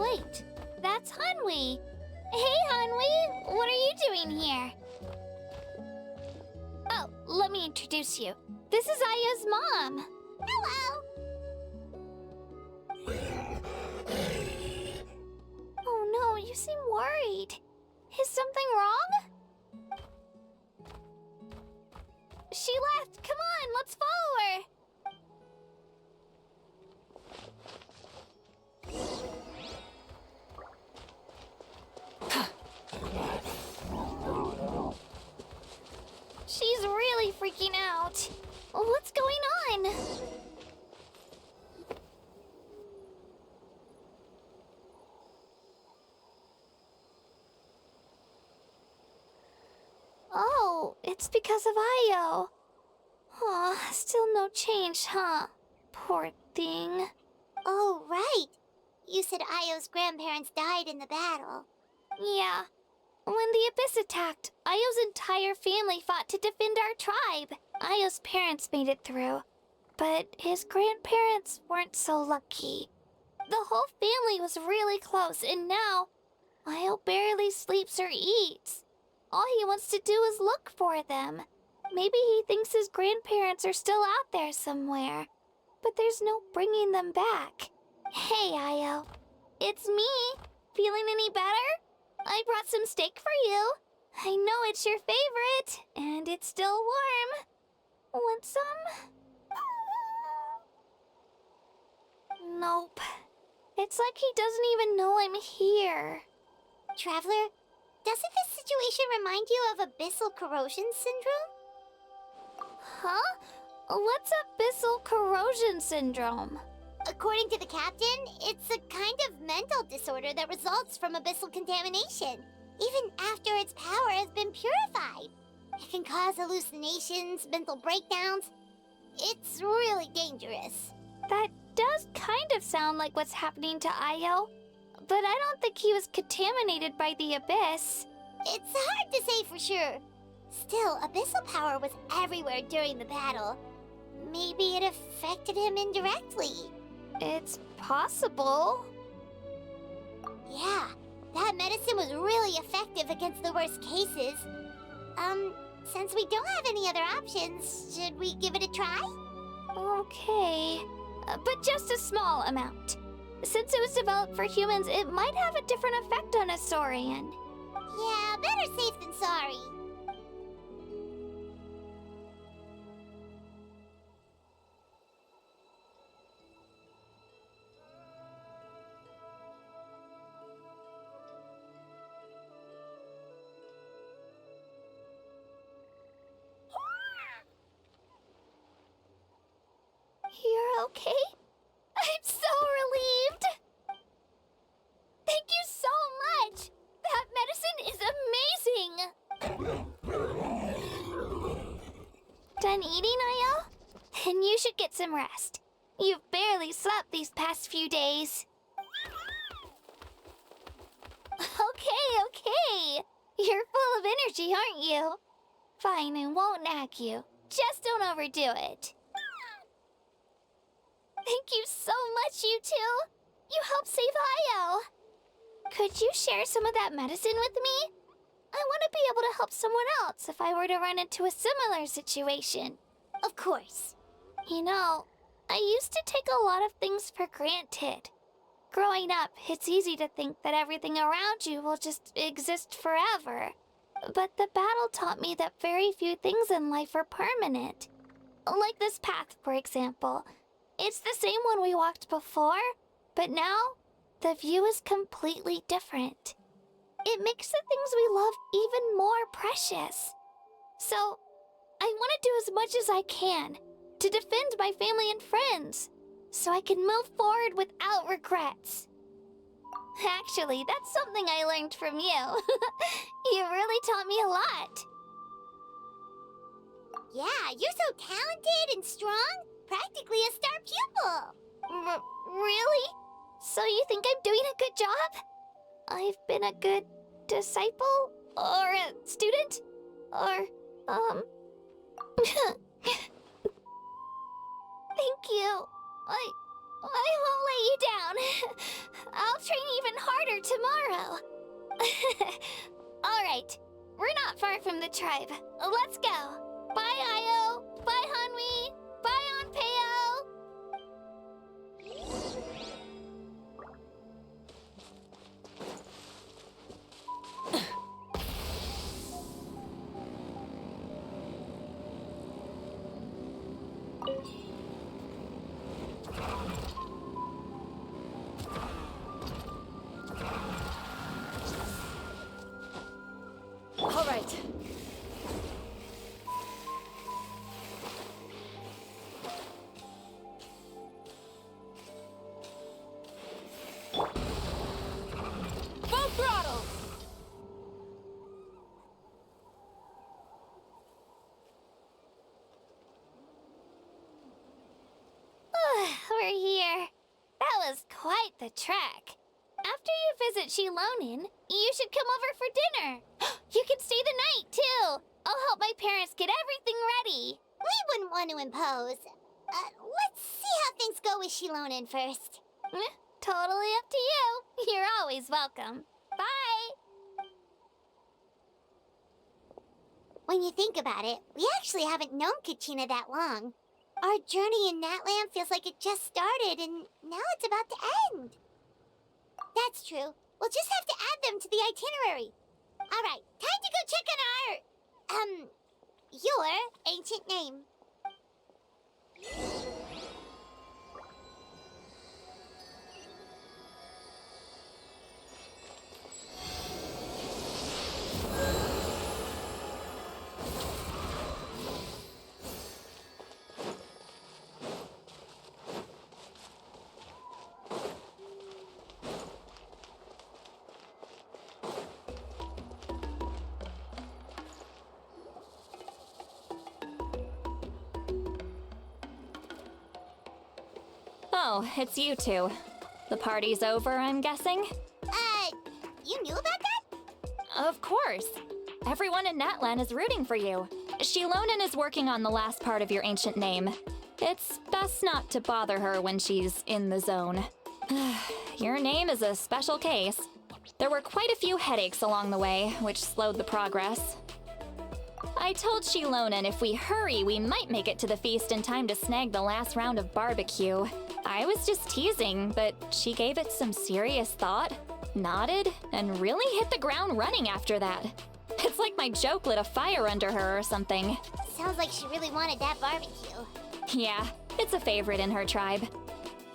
Wait, that's Hanwi. Hey, Hanwi, what are you doing here? Oh, let me introduce you. This is Aya's mom. Hello! Oh no, you seem worried. Is something wrong? She left. Come on, let's follow her. She's really freaking out. What's going on? Oh, it's because of Io. Aw, still no change, huh? Poor thing. Oh, right. You said Io's grandparents died in the battle. Yeah. When the Abyss attacked, Io's entire family fought to defend our tribe. Io's parents made it through, but his grandparents weren't so lucky. The whole family was really close, and now Io barely sleeps or eats. All he wants to do is look for them. Maybe he thinks his grandparents are still out there somewhere, but there's no bringing them back. Hey, Io. It's me. Feeling any better? I brought some steak for you. I know it's your favorite, and it's still warm. Want some? Nope. It's like he doesn't even know I'm here. Traveler, doesn't this situation remind you of abyssal corrosion syndrome? Huh? What's abyssal corrosion syndrome? According to the captain, it's a kind of mental disorder that results from abyssal contamination, even after its power has been purified. It can cause hallucinations, mental breakdowns. It's really dangerous. That does kind of sound like what's happening to Io, but I don't think he was contaminated by the Abyss. It's hard to say for sure. Still, abyssal power was everywhere during the battle. Maybe it affected him indirectly. It's possible. Yeah, that medicine was really effective against the worst cases. Since we don't have any other options, should we give it a try? Okay, but just a small amount. Since it was developed for humans, it might have a different effect on a Saurian. Yeah, better safe than sorry. You're okay? I'm so relieved! Thank you so much! That medicine is amazing! Done eating, Ayo? Then you should get some rest. You've barely slept these past few days. Okay. You're full of energy, aren't you? Fine, I won't nag you. Just don't overdo it. Thank you so much, you two. You helped save Ayo. Could you share some of that medicine with me? I want to be able to help someone else if I were to run into a similar situation. Of course. You know, I used to take a lot of things for granted. Growing up, it's easy to think that everything around you will just exist forever. But the battle taught me that very few things in life are permanent. Like this path, for example. It's the same one we walked before, but now the view is completely different. It makes the things we love even more precious. So, I want to do as much as I can to defend my family and friends, so I can move forward without regrets. Actually, that's something I learned from you. You really taught me a lot. Yeah, you're so talented and strong. Practically a star pupil. Really? So you think I'm doing a good job? I've been a good disciple? Or a student? Or, Thank you. I won't let you down. I'll train even harder tomorrow. Alright, we're not far from the tribe. Let's go. Bye, Ayo. Bye, Hanwi. Bye, Onpeo. All right. Full throttle! We're here. That was quite the trek. After you visit Shilonin, you should come over for dinner. You can stay the night, too. I'll help my parents get everything ready. We wouldn't want to impose. Let's see how things go with Shilonin first. Totally up to you. You're always welcome. Bye. When you think about it, we actually haven't known Kachina that long. Our journey in Natlan feels like it just started, and now it's about to end. That's true. We'll just have to add them to the itinerary. All right, time to go check on your ancient name. Oh, it's you two. The party's over, I'm guessing? You knew about that? Of course. Everyone in Natlan is rooting for you. Shilonin is working on the last part of your ancient name. It's best not to bother her when she's in the zone. Your name is a special case. There were quite a few headaches along the way, which slowed the progress. I told Shilonen if we hurry, we might make it to the feast in time to snag the last round of barbecue. I was just teasing, but she gave it some serious thought, nodded, and really hit the ground running after that. It's like my joke lit a fire under her or something. Sounds like she really wanted that barbecue. Yeah, it's a favorite in her tribe.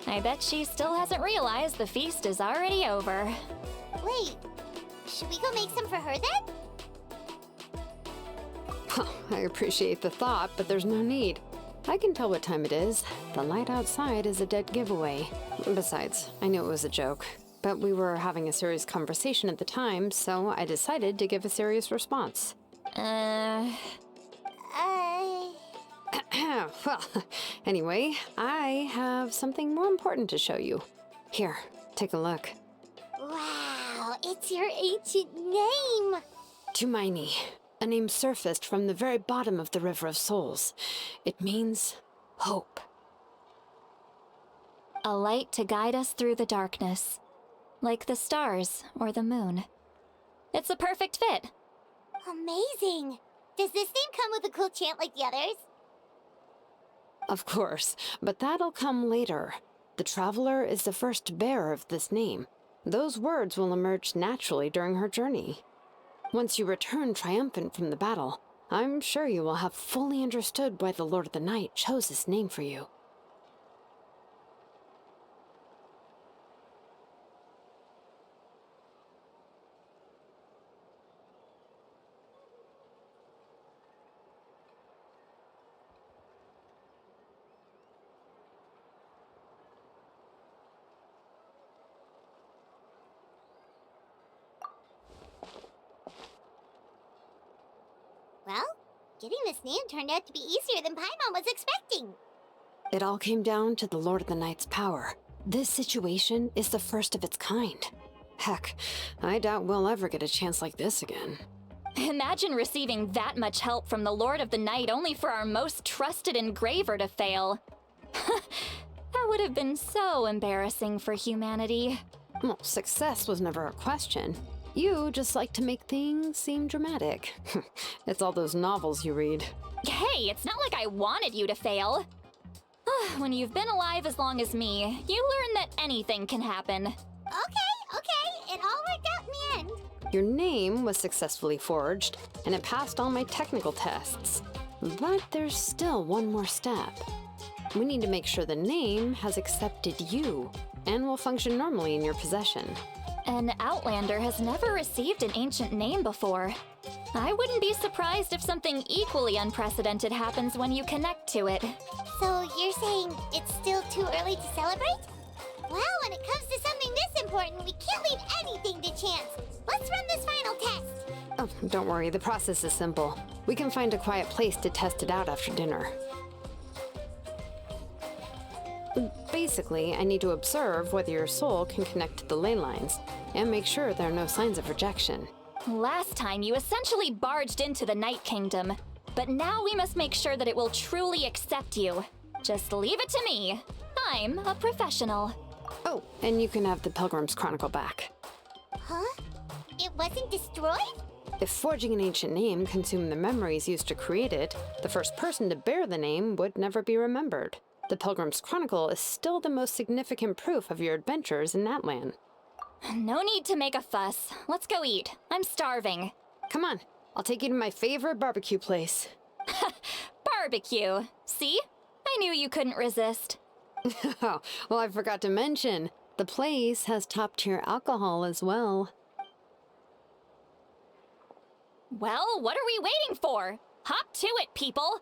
I bet she still hasn't realized the feast is already over. Wait, should we go make some for her then? I appreciate the thought, but there's no need. I can tell what time it is. The light outside is a dead giveaway. Besides, I knew it was a joke, but we were having a serious conversation at the time, so I decided to give a serious response. Uh... Well, anyway, I have something more important to show you. Here, take a look. Wow, it's your ancient name! Tumaini, a name surfaced from the very bottom of the River of Souls. It means hope. A light to guide us through the darkness, like the stars or the moon. It's a perfect fit. Amazing! Does this name come with a cool chant like the others? Of course, but that'll come later. The Traveler is the first bearer of this name. Those words will emerge naturally during her journey. Once you return triumphant from the battle, I'm sure you will have fully understood why the Lord of the Night chose this name for you. Well, getting this name turned out to be easier than Paimon was expecting. It all came down to the Lord of the Night's power. This situation is the first of its kind. Heck, I doubt we'll ever get a chance like this again. Imagine receiving that much help from the Lord of the Night only for our most trusted engraver to fail. That would have been so embarrassing for humanity. Well, success was never a question. You just like to make things seem dramatic. It's all those novels you read. Hey, it's not like I wanted you to fail. When you've been alive as long as me, you learn that anything can happen. Okay, it all worked out in the end. Your name was successfully forged, and it passed all my technical tests. But there's still one more step. We need to make sure the name has accepted you, and will function normally in your possession. An Outlander has never received an ancient name before. I wouldn't be surprised if something equally unprecedented happens when you connect to it. So you're saying it's still too early to celebrate? Well, when it comes to something this important, we can't leave anything to chance. Let's run this final test. Oh, don't worry, the process is simple. We can find a quiet place to test it out after dinner. Basically, I need to observe whether your soul can connect to the ley lines, and make sure there are no signs of rejection. Last time, you essentially barged into the Night Kingdom, but now we must make sure that it will truly accept you. Just leave it to me. I'm a professional. Oh, and you can have the Pilgrim's Chronicle back. Huh? It wasn't destroyed? If forging an ancient name consumed the memories used to create it, the first person to bear the name would never be remembered. The Pilgrim's Chronicle is still the most significant proof of your adventures in Natlan. No need to make a fuss. Let's go eat. I'm starving. Come on, I'll take you to my favorite barbecue place. Barbecue. See? I knew you couldn't resist. Oh, well, I forgot to mention, the place has top-tier alcohol as well. Well, what are we waiting for? Hop to it, people!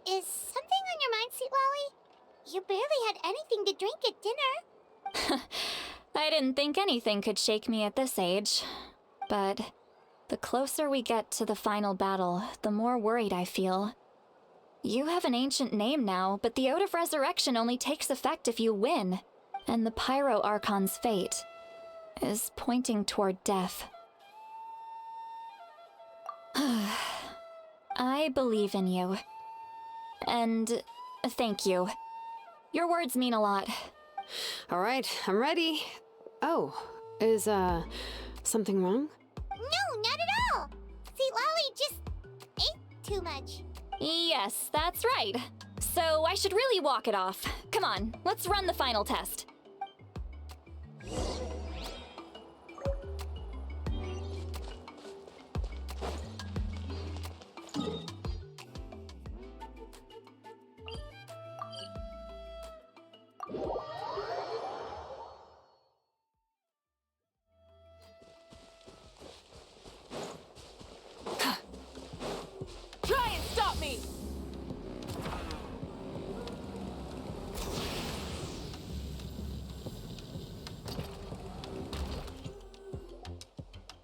Is something on your mind, Sweet Lolly? You barely had anything to drink at dinner. I didn't think anything could shake me at this age. But the closer we get to the final battle, the more worried I feel. You have an ancient name now, but the Ode of Resurrection only takes effect if you win. And the Pyro Archon's fate is pointing toward death. I believe in you. And thank you. Your words mean a lot. All right, I'm ready. Oh, is, something wrong? No, not at all. See, Lolly just ate too much. Yes, that's right. So I should really walk it off. Come on, let's run the final test. Try and stop me!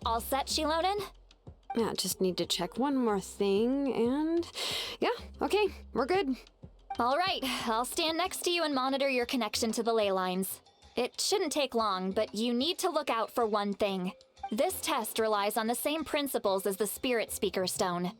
All set, Shilonen? Yeah, just need to check one more thing, and... yeah, okay, we're good. All right, I'll stand next to you and monitor your connection to the ley lines. It shouldn't take long, but you need to look out for one thing. This test relies on the same principles as the Spirit Speaker Stone.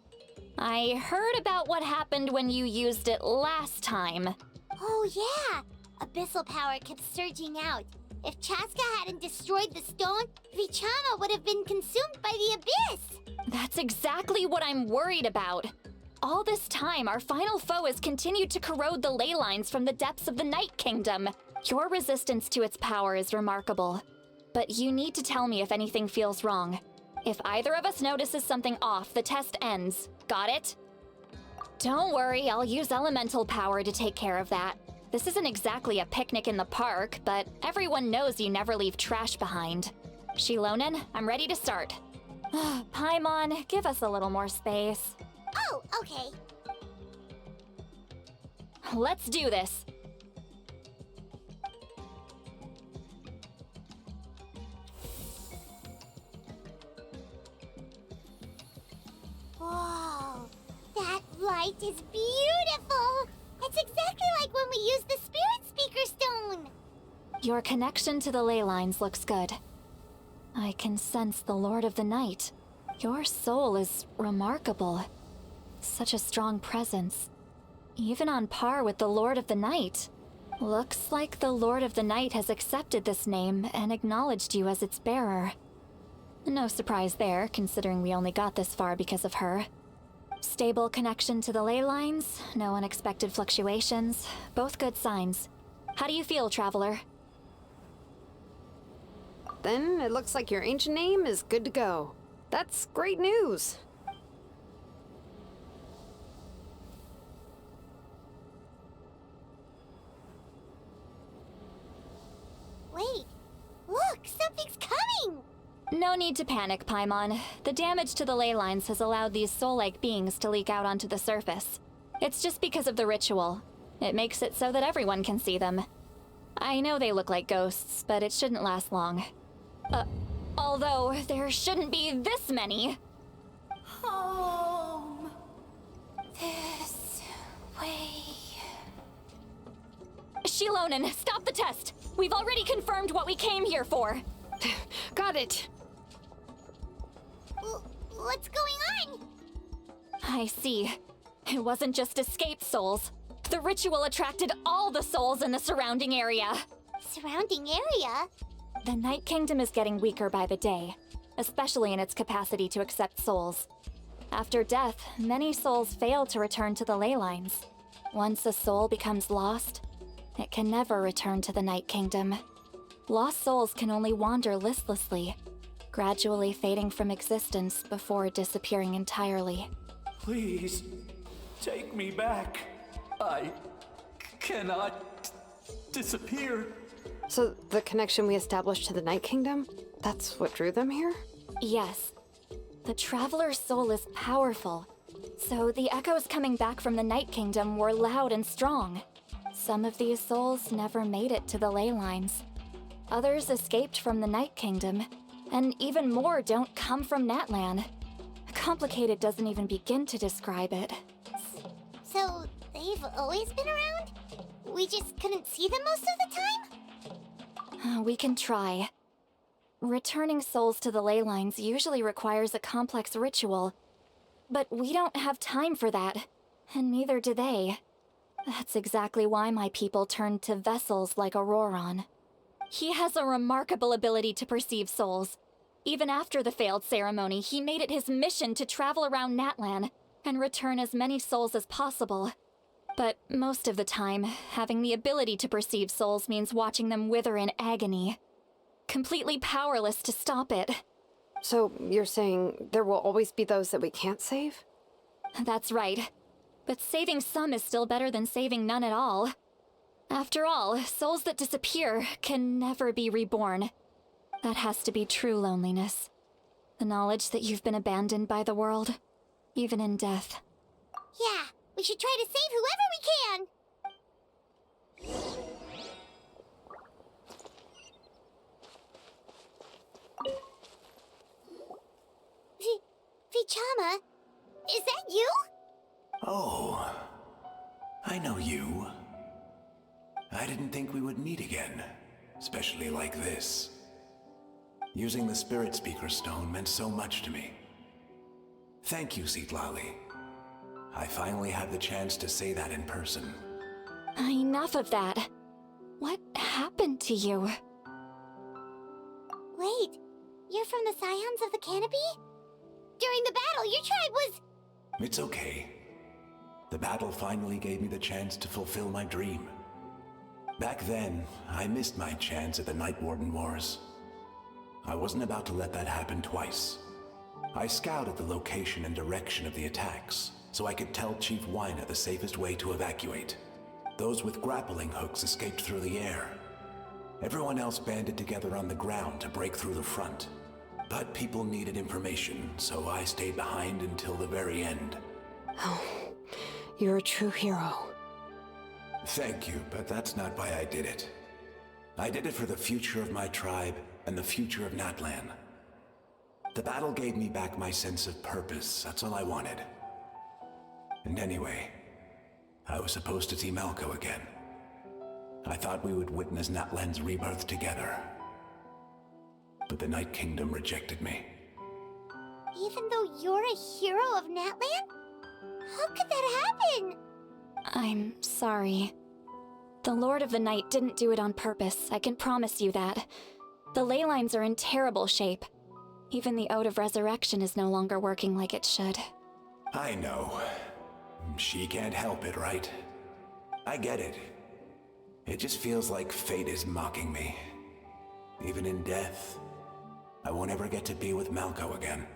I heard about what happened when you used it last time. Oh, yeah. Abyssal power kept surging out. If Chaska hadn't destroyed the stone, Vichama would have been consumed by the abyss. That's exactly what I'm worried about. All this time, our final foe has continued to corrode the ley lines from the depths of the Night Kingdom. Your resistance to its power is remarkable. But you need to tell me if anything feels wrong. If either of us notices something off, the test ends. Got it? Don't worry, I'll use elemental power to take care of that. This isn't exactly a picnic in the park, but everyone knows you never leave trash behind. Shilonen, I'm ready to start. Paimon, give us a little more space. Oh, okay. Let's do this. Whoa, that light is beautiful. It's exactly like when we used the Spirit Speaker Stone. Your connection to the ley lines looks good. I can sense the Lord of the Night. Your soul is remarkable. Such a strong presence. Even on par with the Lord of the Night. Looks like the Lord of the Night has accepted this name and acknowledged you as its bearer. No surprise there, considering we only got this far because of her. Stable connection to the ley lines, no unexpected fluctuations, both good signs. How do you feel, Traveler? Then it looks like your ancient name is good to go. That's great news. Wait, look, something's coming! No need to panic, Paimon. The damage to the ley lines has allowed these soul-like beings to leak out onto the surface. It's just because of the ritual. It makes it so that everyone can see them. I know they look like ghosts, but it shouldn't last long. Although there shouldn't be this many. Home. This way. Shilonen, stop the test! We've already confirmed what we came here for. Got it. What's going on? I see. It wasn't just escaped souls. The ritual attracted all the souls in the surrounding area. Surrounding area? The Night Kingdom is getting weaker by the day, especially in its capacity to accept souls. After death, many souls fail to return to the ley lines. Once a soul becomes lost, it can never return to the Night Kingdom. Lost souls can only wander listlessly, gradually fading from existence before disappearing entirely. Please, take me back. I cannot disappear. So the connection we established to the Night Kingdom, that's what drew them here? Yes. The Traveler's soul is powerful, so the echoes coming back from the Night Kingdom were loud and strong. Some of these souls never made it to the ley lines. Others escaped from the Night Kingdom, and even more don't come from Natlan. Complicated doesn't even begin to describe it. So, they've always been around? We just couldn't see them most of the time? We can try. Returning souls to the ley lines usually requires a complex ritual. But we don't have time for that, and neither do they. That's exactly why my people turned to vessels like Auroron. He has a remarkable ability to perceive souls. Even after the failed ceremony, he made it his mission to travel around Natlan and return as many souls as possible. But most of the time, having the ability to perceive souls means watching them wither in agony. Completely powerless to stop it. So you're saying there will always be those that we can't save? That's right. But saving some is still better than saving none at all. After all, souls that disappear can never be reborn. That has to be true loneliness. The knowledge that you've been abandoned by the world, even in death. Yeah, we should try to save whoever we can! Vichama, is that you? Oh, I know you. I didn't think we would meet again, especially like this. Using the Spirit Speaker Stone meant so much to me. Thank you, Allie. I finally have the chance to say that in person. Enough of that. What happened to you? Wait, you're from the Scions of the Canopy? During the battle, your tribe was... It's okay. The battle finally gave me the chance to fulfill my dream. Back then, I missed my chance at the Night Warden Wars. I wasn't about to let that happen twice. I scouted the location and direction of the attacks, so I could tell Chief Wyna the safest way to evacuate. Those with grappling hooks escaped through the air. Everyone else banded together on the ground to break through the front. But people needed information, so I stayed behind until the very end. Oh, you're a true hero. Thank you, but that's not why I did it. I did it for the future of my tribe and the future of Natlan. The battle gave me back my sense of purpose, that's all I wanted. And anyway, I was supposed to see Malco again. I thought we would witness Natlan's rebirth together. But the Night Kingdom rejected me. Even though you're a hero of Natlan? How could that happen? I'm sorry. The Lord of the Night didn't do it on purpose, I can promise you that. The ley lines are in terrible shape. Even the Ode of Resurrection is no longer working like it should. I know. She can't help it, right? I get it. It just feels like fate is mocking me. Even in death, I won't ever get to be with Malco again.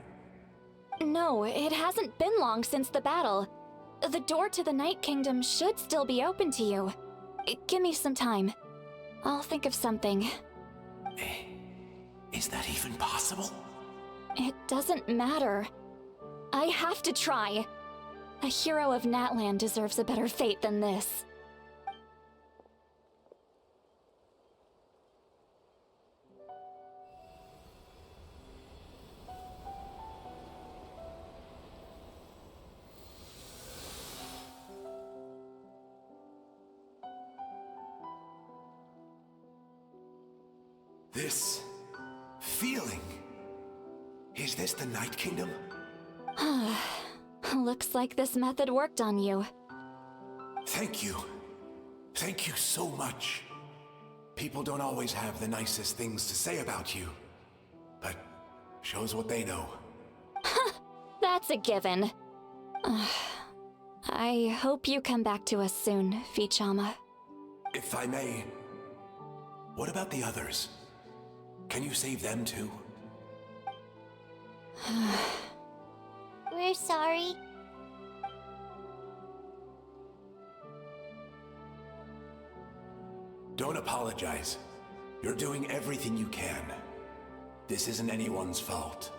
No, it hasn't been long since the battle. The door to the Night Kingdom should still be open to you. Give me some time. I'll think of something. Is that even possible? It doesn't matter. I have to try. A hero of Natlan deserves a better fate than this. This feeling. Is this the Night Kingdom? Looks like this method worked on you. Thank you. Thank you so much. People don't always have the nicest things to say about you, but shows what they know. That's a given. I hope you come back to us soon, Vichama. If I may, what about the others? Can you save them too? We're sorry. Don't apologize. You're doing everything you can. This isn't anyone's fault.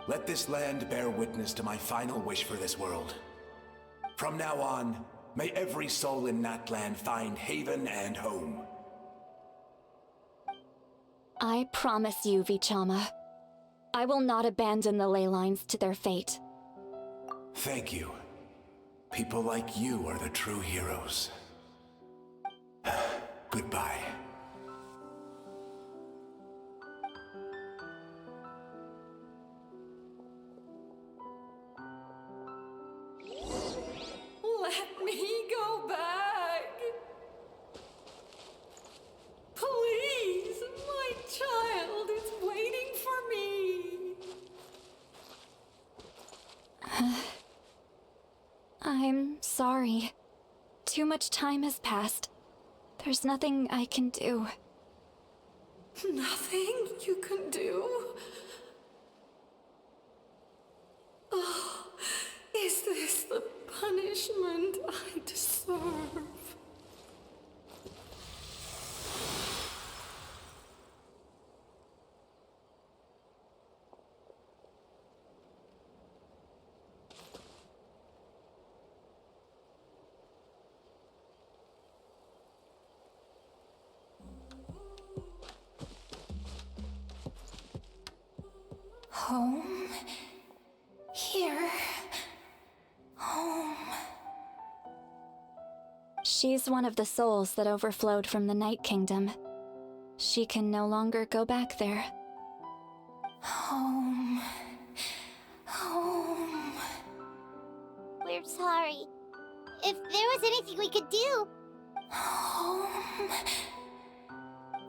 Let this land bear witness to my final wish for this world. From now on, may every soul in Natlan find haven and home. I promise you, Vichama. I will not abandon the ley lines to their fate. Thank you. People like you are the true heroes. Goodbye. Let me go back. Please, my child is waiting for me. I'm sorry. Too much time has passed. There's nothing I can do. Nothing you can do? Oh, is this the punishment I deserve? Home. Here. Home. She's one of the souls that overflowed from the Night Kingdom. She can no longer go back there. Home. Home. We're sorry. If there was anything we could do... Home.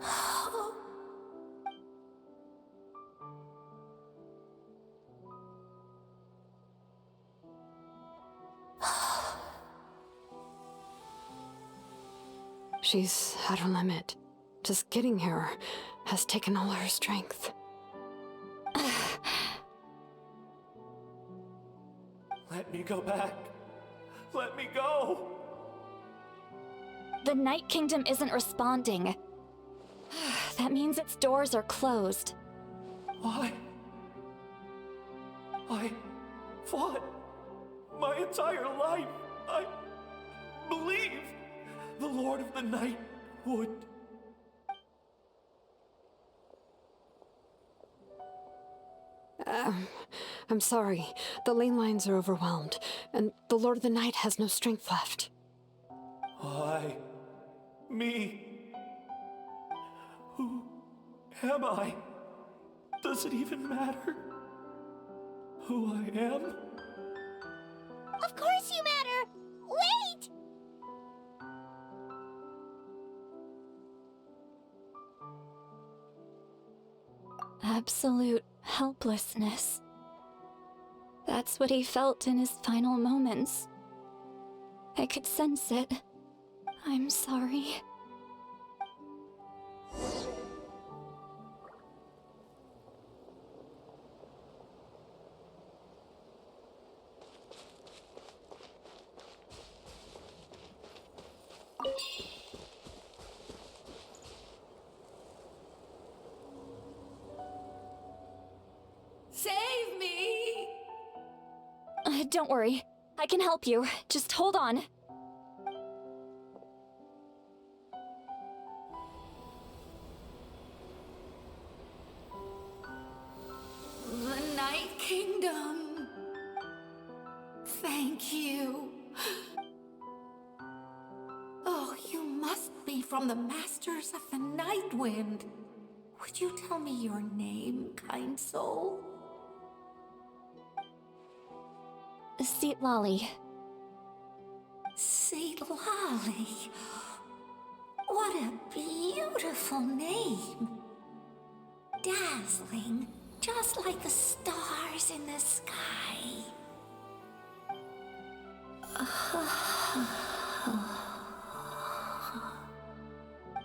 Home. She's at her limit. Just getting here has taken all her strength. Let me go back. Let me go. The Night Kingdom isn't responding. That means its doors are closed. Why? I fought my entire life. I believed the Lord of the Night would. I'm sorry. The lane lines are overwhelmed, and the Lord of the Night has no strength left. Why? Me? Who am I? Does it even matter who I am? Of course you matter! Wait! Absolute helplessness. That's what he felt in his final moments. I could sense it. I'm sorry. Save me! Don't worry. I can help you. Just hold on. The Night Kingdom. Thank you. Oh, you must be from the Masters of the Night Wind. Would you tell me your name, kind soul? Seat Lolly. Lolly. What a beautiful name. Dazzling, just like the stars in the sky.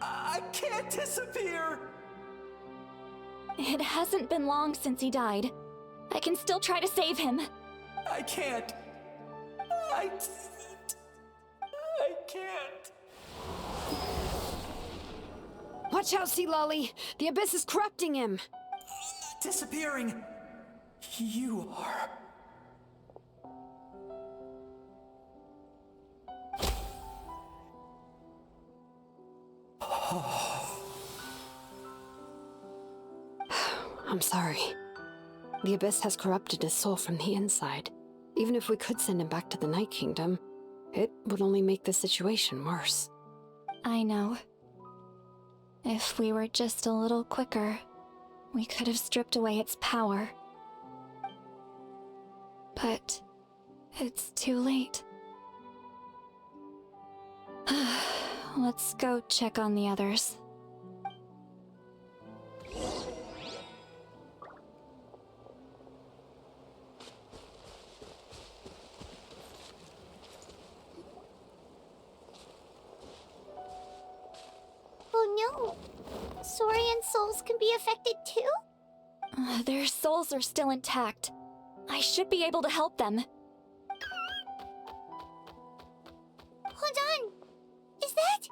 I can't disappear! It hasn't been long since he died. I can still try to save him. I can't. I can't. Watch out, Sea Lolly! The abyss is corrupting him! Disappearing. You are. I'm sorry. The abyss has corrupted his soul from the inside. Even if we could send him back to the Night Kingdom, It would only make the situation worse. I know. If we were just a little quicker, we could have stripped away its power. But it's too late. Let's go check on the others. Oh no! Saurian souls can be affected too? Their souls are still intact. I should be able to help them. Hold on! Is that...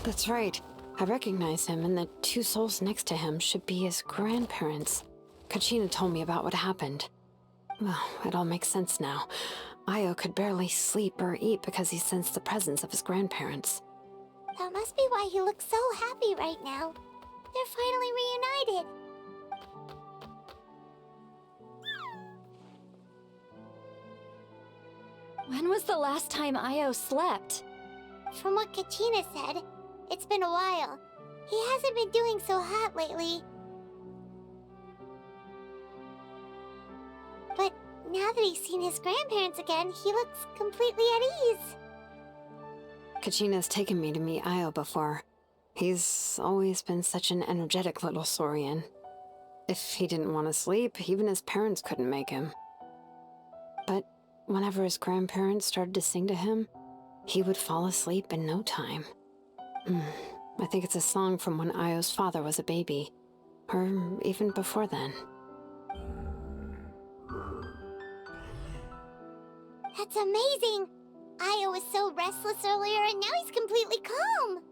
That's right. I recognize him, and the two souls next to him should be his grandparents. Kachina told me about what happened. Well, it all makes sense now. Io could barely sleep or eat because he sensed the presence of his grandparents. That must be why he looks so happy right now. They're finally reunited. When was the last time Io slept? From what Kachina said, it's been a while. He hasn't been doing so hot lately. But now that he's seen his grandparents again, he looks completely at ease. Kachina's taken me to meet Io before. He's always been such an energetic little Saurian. If he didn't want to sleep, even his parents couldn't make him. But whenever his grandparents started to sing to him, he would fall asleep in no time. I think it's a song from when Io's father was a baby, or even before then. That's amazing! Io was so restless earlier and now he's completely calm!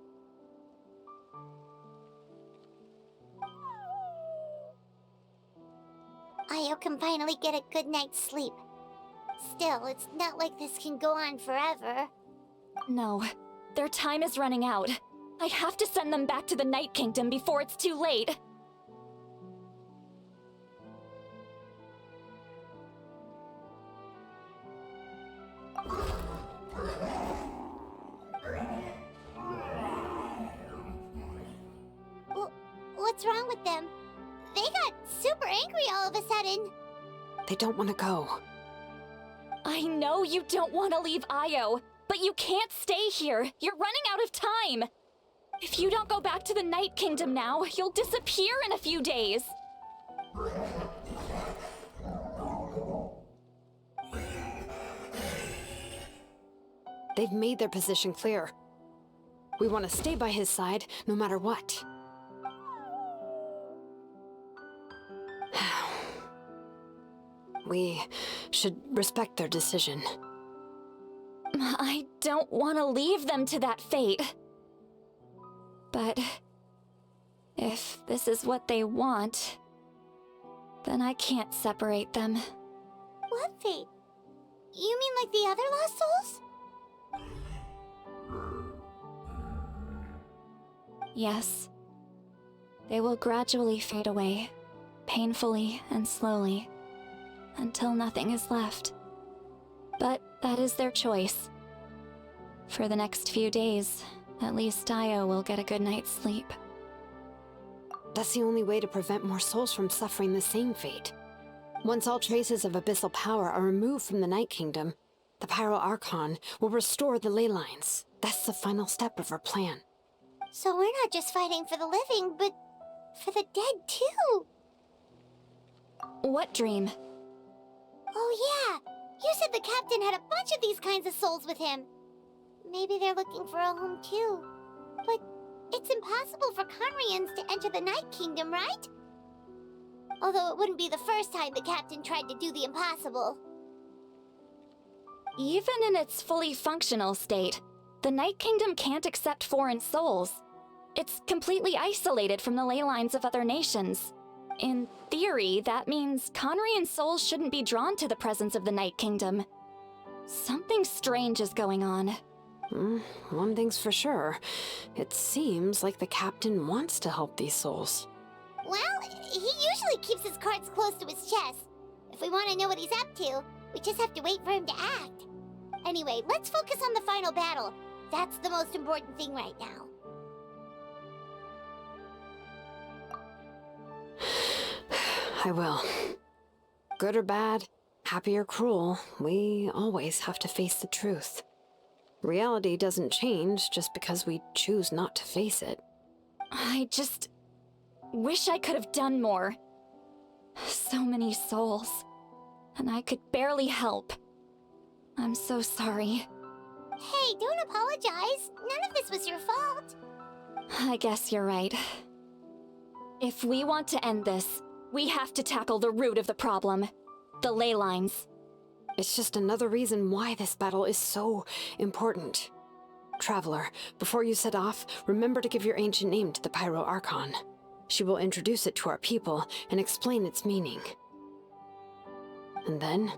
Io can finally get a good night's sleep. Still, it's not like this can go on forever. No, their time is running out. I have to send them back to the Night Kingdom before it's too late. What's wrong with them? They got super angry all of a sudden. They don't want to go. I know you don't want to leave Io, but you can't stay here. You're running out of time. If you don't go back to the Night Kingdom now, you'll disappear in a few days. They've made their position clear. We want to stay by his side, no matter what. We should respect their decision. I don't want to leave them to that fate. But if this is what they want, then I can't separate them. What fate? You mean like the other lost souls? Yes. They will gradually fade away, painfully and slowly, until nothing is left. But that is their choice. For the next few days, at least Io will get a good night's sleep. That's the only way to prevent more souls from suffering the same fate. Once all traces of abyssal power are removed from the Night Kingdom, the Pyro Archon will restore the ley lines. That's the final step of our plan. So we're not just fighting for the living, but for the dead too. What dream? Oh yeah, you said the captain had a bunch of these kinds of souls with him. Maybe they're looking for a home too. But it's impossible for Conrians to enter the Night Kingdom, right? Although it wouldn't be the first time the captain tried to do the impossible. Even in its fully functional state, the Night Kingdom can't accept foreign souls. It's completely isolated from the ley lines of other nations. In theory, that means Conrian souls shouldn't be drawn to the presence of the Night Kingdom. Something strange is going on. One thing's for sure. It seems like the captain wants to help these souls. Well, he usually keeps his cards close to his chest. If we want to know what he's up to, we just have to wait for him to act. Anyway, let's focus on the final battle. That's the most important thing right now. I will. Good or bad, happy or cruel, we always have to face the truth. Reality doesn't change just because we choose not to face it. I just wish I could have done more. So many souls, and I could barely help. I'm so sorry. Hey, don't apologize. None of this was your fault. I guess you're right. If we want to end this, we have to tackle the root of the problem. The ley lines. It's just another reason why this battle is so important. Traveler, before you set off, remember to give your ancient name to the Pyro Archon. She will introduce it to our people and explain its meaning. And then,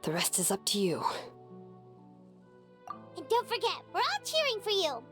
the rest is up to you. And don't forget, we're all cheering for you.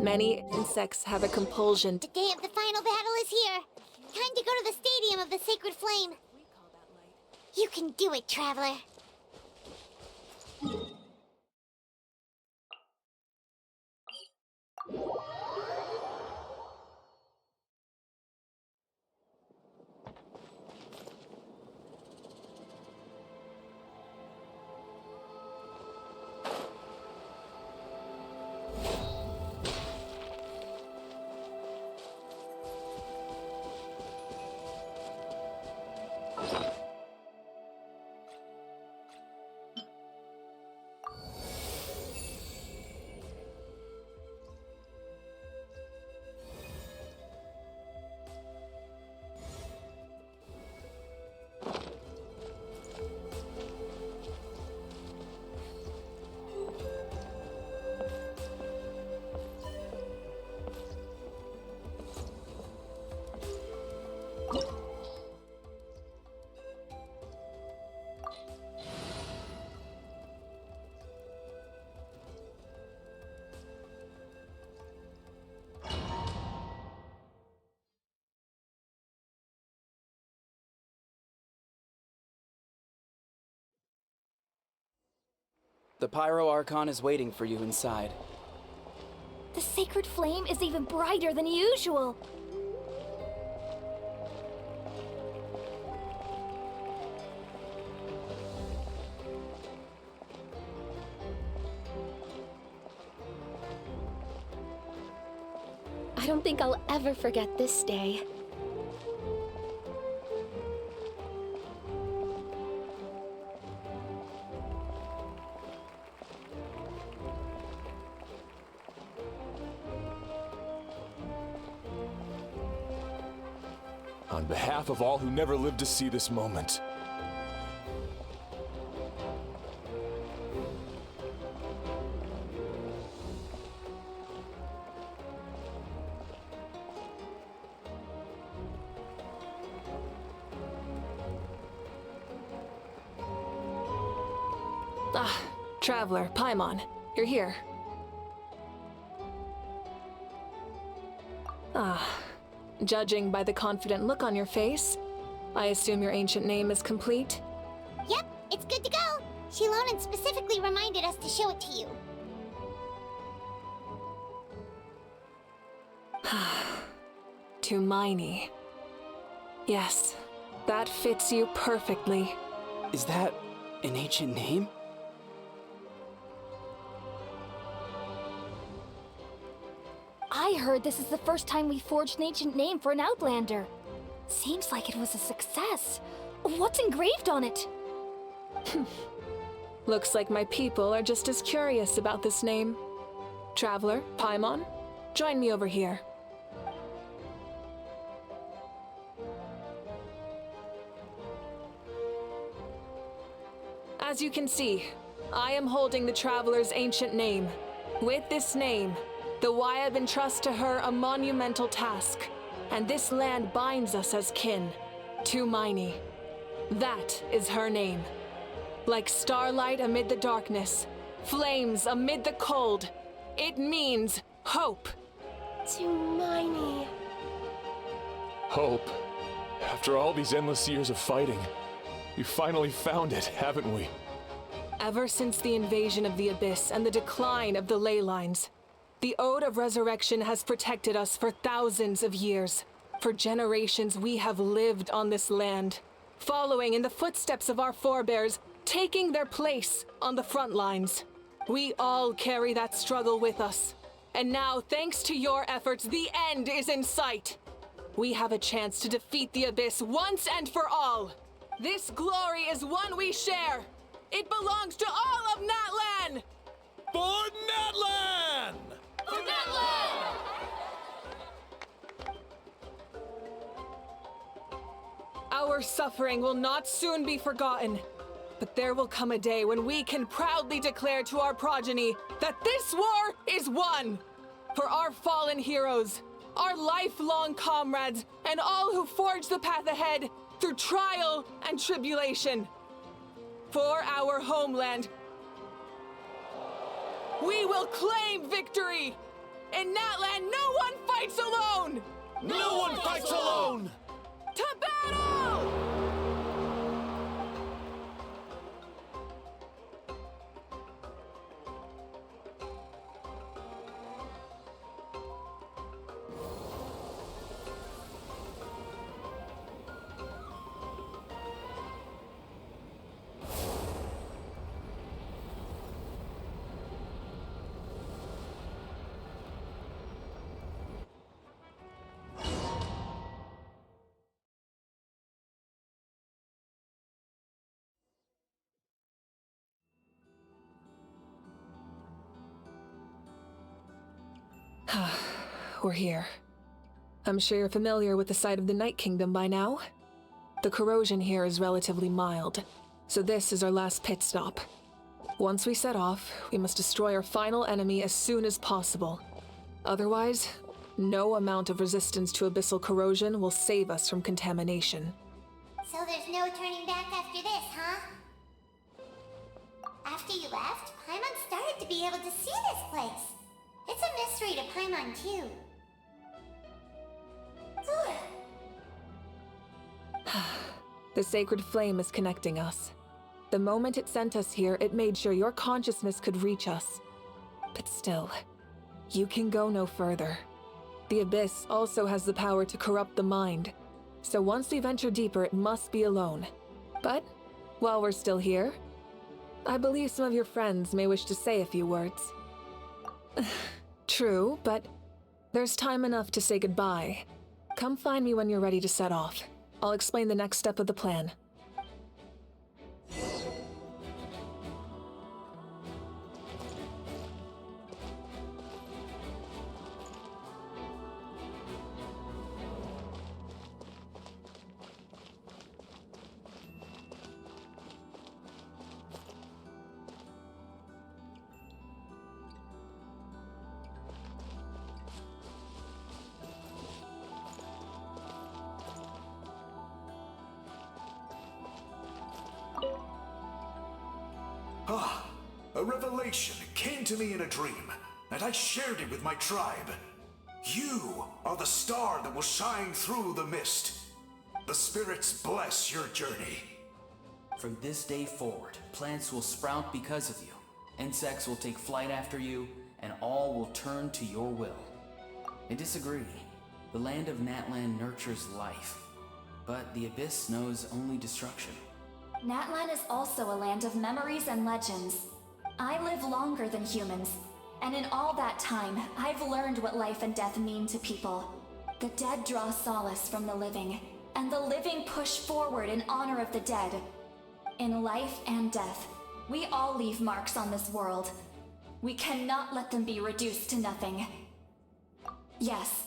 Many insects have a compulsion. The day of the final battle is here. Time to go to the Stadium of the Sacred Flame. You can do it, Traveler. The Pyro Archon is waiting for you inside. The sacred flame is even brighter than usual. I don't think I'll ever forget this day. On behalf of all who never lived to see this moment, Traveler, Paimon, you're here. Judging by the confident look on your face, I assume your ancient name is complete? Yep, it's good to go. Shilonen specifically reminded us to show it to you. Tumaini. Yes, that fits you perfectly. Is that an ancient name? I heard this is the first time we forged an ancient name for an Outlander. Seems like it was a success. What's engraved on it? Looks like my people are just as curious about this name. Traveler, Paimon, join me over here. As you can see, I am holding the Traveler's ancient name. With this name, the Wyatt entrusts to her a monumental task, and this land binds us as kin. Tumaini. That is her name. Like starlight amid the darkness, flames amid the cold, it means hope. Tumaini. hope. After all these endless years of fighting, we finally found it, haven't we? Ever since the invasion of the Abyss and the decline of the ley lines, the Ode of Resurrection has protected us for thousands of years. For generations we have lived on this land, following in the footsteps of our forebears, taking their place on the front lines. We all carry that struggle with us. And now, thanks to your efforts, the end is in sight. We have a chance to defeat the Abyss once and for all. This glory is one we share. It belongs to all of Natlan! For Natlan! For Natlan! Our suffering will not soon be forgotten. But there will come a day when we can proudly declare to our progeny that this war is won! For our fallen heroes, our lifelong comrades, and all who forge the path ahead through trial and tribulation. For our homeland, we will claim victory! In Natlan, no one fights alone! No one fights alone! To battle! We're here. I'm sure you're familiar with the site of the Night Kingdom by now. The corrosion here is relatively mild, so this is our last pit stop. Once we set off, we must destroy our final enemy as soon as possible. Otherwise, no amount of resistance to abyssal corrosion will save us from contamination. So there's no turning back after this, huh? After you left, Paimon started to be able to see this place. It's a mystery to Paimon, too. The sacred flame is connecting us. The moment it sent us here, it made sure your consciousness could reach us. But still, you can go no further. The Abyss also has the power to corrupt the mind, so once we venture deeper, it must be alone. But, while we're still here, I believe some of your friends may wish to say a few words. True, but there's time enough to say goodbye. Come find me when you're ready to set off. I'll explain the next step of the plan. A revelation came to me in a dream, and I shared it with my tribe. You are the star that will shine through the mist. The spirits bless your journey. From this day forward, plants will sprout because of you. Insects will take flight after you, and all will turn to your will. I disagree. The land of Natlan nurtures life, but the Abyss knows only destruction. Natlan is also a land of memories and legends. I live longer than humans, and in all that time, I've learned what life and death mean to people. The dead draw solace from the living, and the living push forward in honor of the dead. In life and death, we all leave marks on this world. We cannot let them be reduced to nothing. Yes,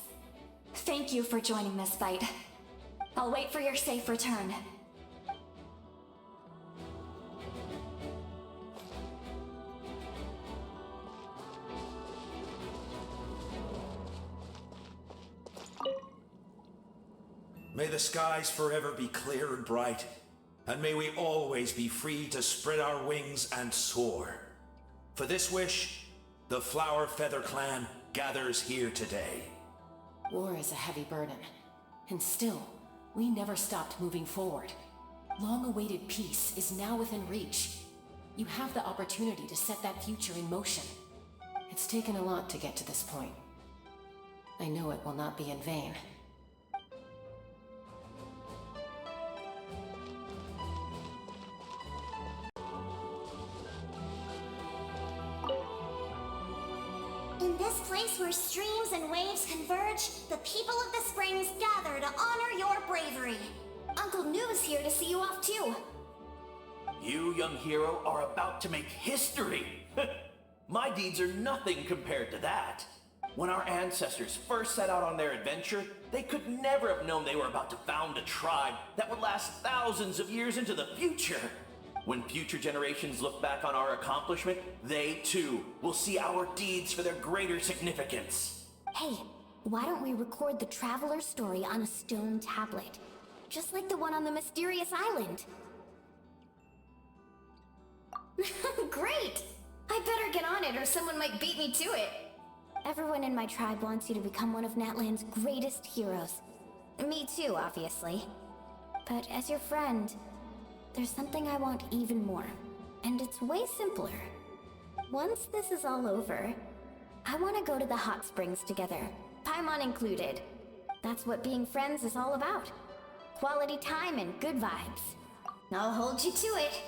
thank you for joining this fight. I'll wait for your safe return. May the skies forever be clear and bright, and may we always be free to spread our wings and soar. For this wish, the Flower Feather Clan gathers here today. War is a heavy burden, and still, we never stopped moving forward. Long-awaited peace is now within reach. You have the opportunity to set that future in motion. It's taken a lot to get to this point. I know it will not be in vain. In this place where streams and waves converge, the people of the springs gather to honor your bravery. Uncle Noo's here to see you off too. You, young hero, are about to make history. My deeds are nothing compared to that. When our ancestors first set out on their adventure, they could never have known they were about to found a tribe that would last thousands of years into the future. When future generations look back on our accomplishment, they too will see our deeds for their greater significance. Hey, why don't we record the traveler's story on a stone tablet? Just like the one on the mysterious island. Great! I better get on it or someone might beat me to it. Everyone in my tribe wants you to become one of Natlan's greatest heroes. Me too, obviously. But as your friend, there's something I want even more. And it's way simpler. Once this is all over, I want to go to the hot springs together, Paimon included. That's what being friends is all about. Quality time and good vibes. I'll hold you to it.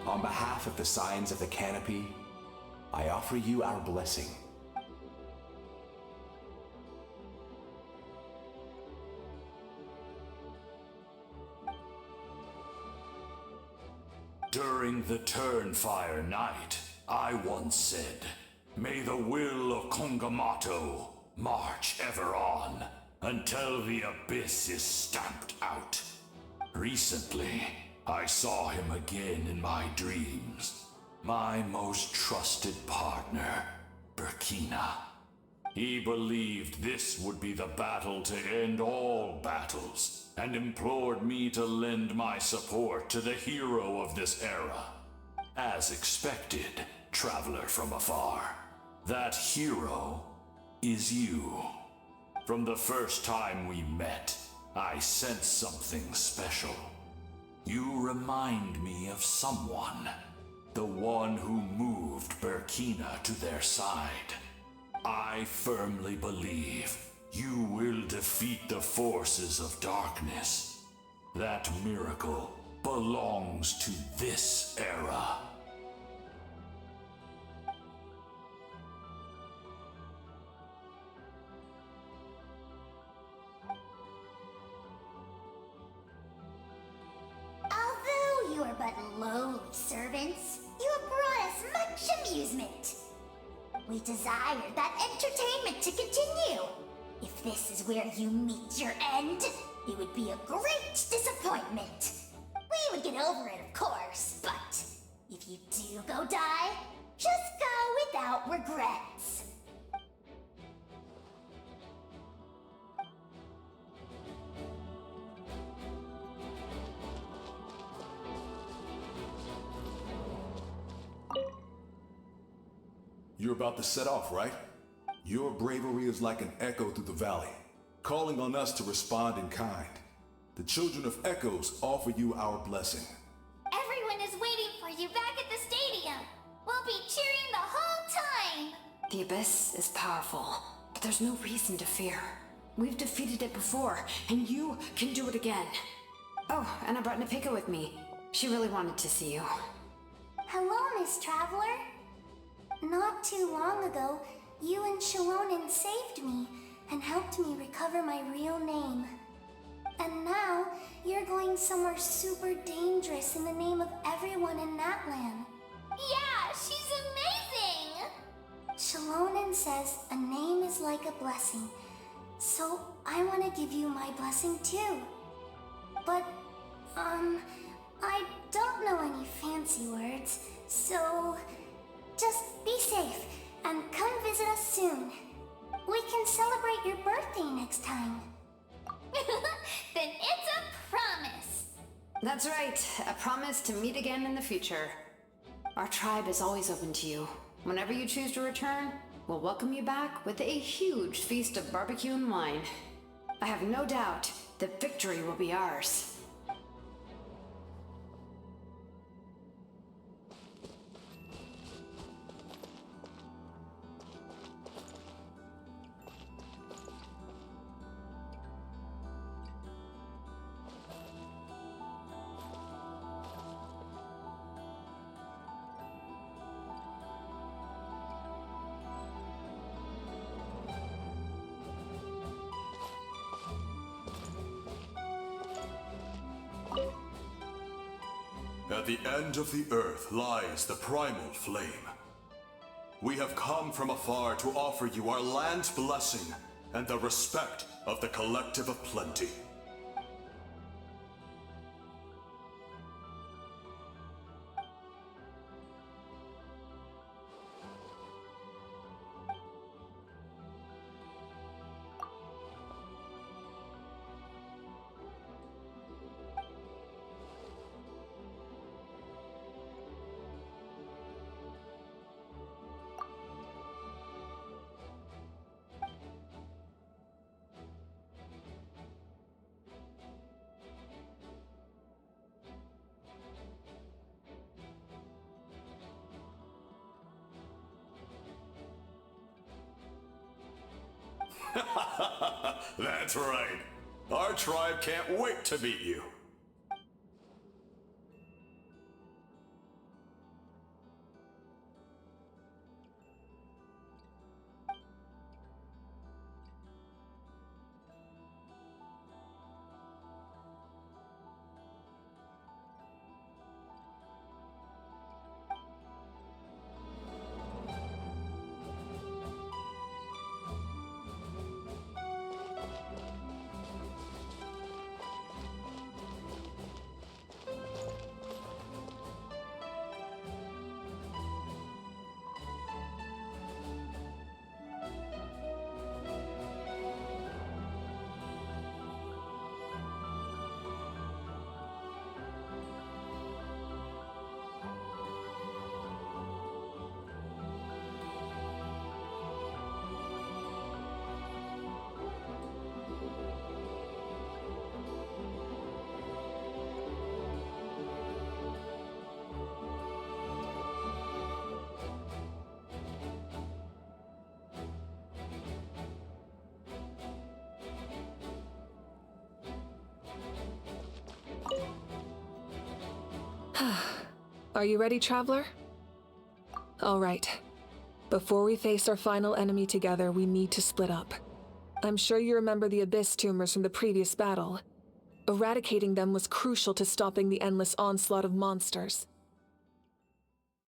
On behalf of the Signs of the Canopy, I offer you our blessing. During the Turnfire Night, I once said, "May the will of Kongamato march ever on until the abyss is stamped out." Recently, I saw him again in my dreams. My most trusted partner, Burkina. He believed this would be the battle to end all battles, and implored me to lend my support to the hero of this era. As expected, traveler from afar, that hero is you. From the first time we met, I sensed something special. You remind me of someone. The one who moved Burkina to their side. I firmly believe you will defeat the forces of darkness. That miracle belongs to this era. Although you are but lowly servants, you have brought us much amusement. We desire that entertainment to continue. If this is where you meet your end, it would be a great disappointment. We would get over it, of course, but if you do go die, just go without regrets. You're about to set off, right? Your bravery is like an echo through the valley, calling on us to respond in kind. The Children of Echoes offer you our blessing. Everyone is waiting for you back at the stadium. We'll be cheering the whole time. The Abyss is powerful, but there's no reason to fear. We've defeated it before, and you can do it again. Oh, and I brought Navuika with me. She really wanted to see you. Hello, Miss Traveler. Not too long ago, you and Shalonen saved me and helped me recover my real name. And now, you're going somewhere super dangerous in the name of everyone in Natlan. Yeah, she's amazing! Shalonen says a name is like a blessing, so I want to give you my blessing too. But, I don't know any fancy words, so just be safe and come visit us soon. We can celebrate your birthday next time. Then it's a promise. That's right, a promise to meet again in the future. Our tribe is always open to you. Whenever you choose to return, we'll welcome you back with a huge feast of barbecue and wine. I have no doubt that victory will be ours. At the end of the earth lies the primal flame. We have come from afar to offer you our land's blessing and the respect of the Collective of Plenty. That's right. Our tribe can't wait to meet you. Are you ready, Traveler? All right. Before we face our final enemy together, we need to split up. I'm sure you remember the Abyss tumors from the previous battle. Eradicating them was crucial to stopping the endless onslaught of monsters.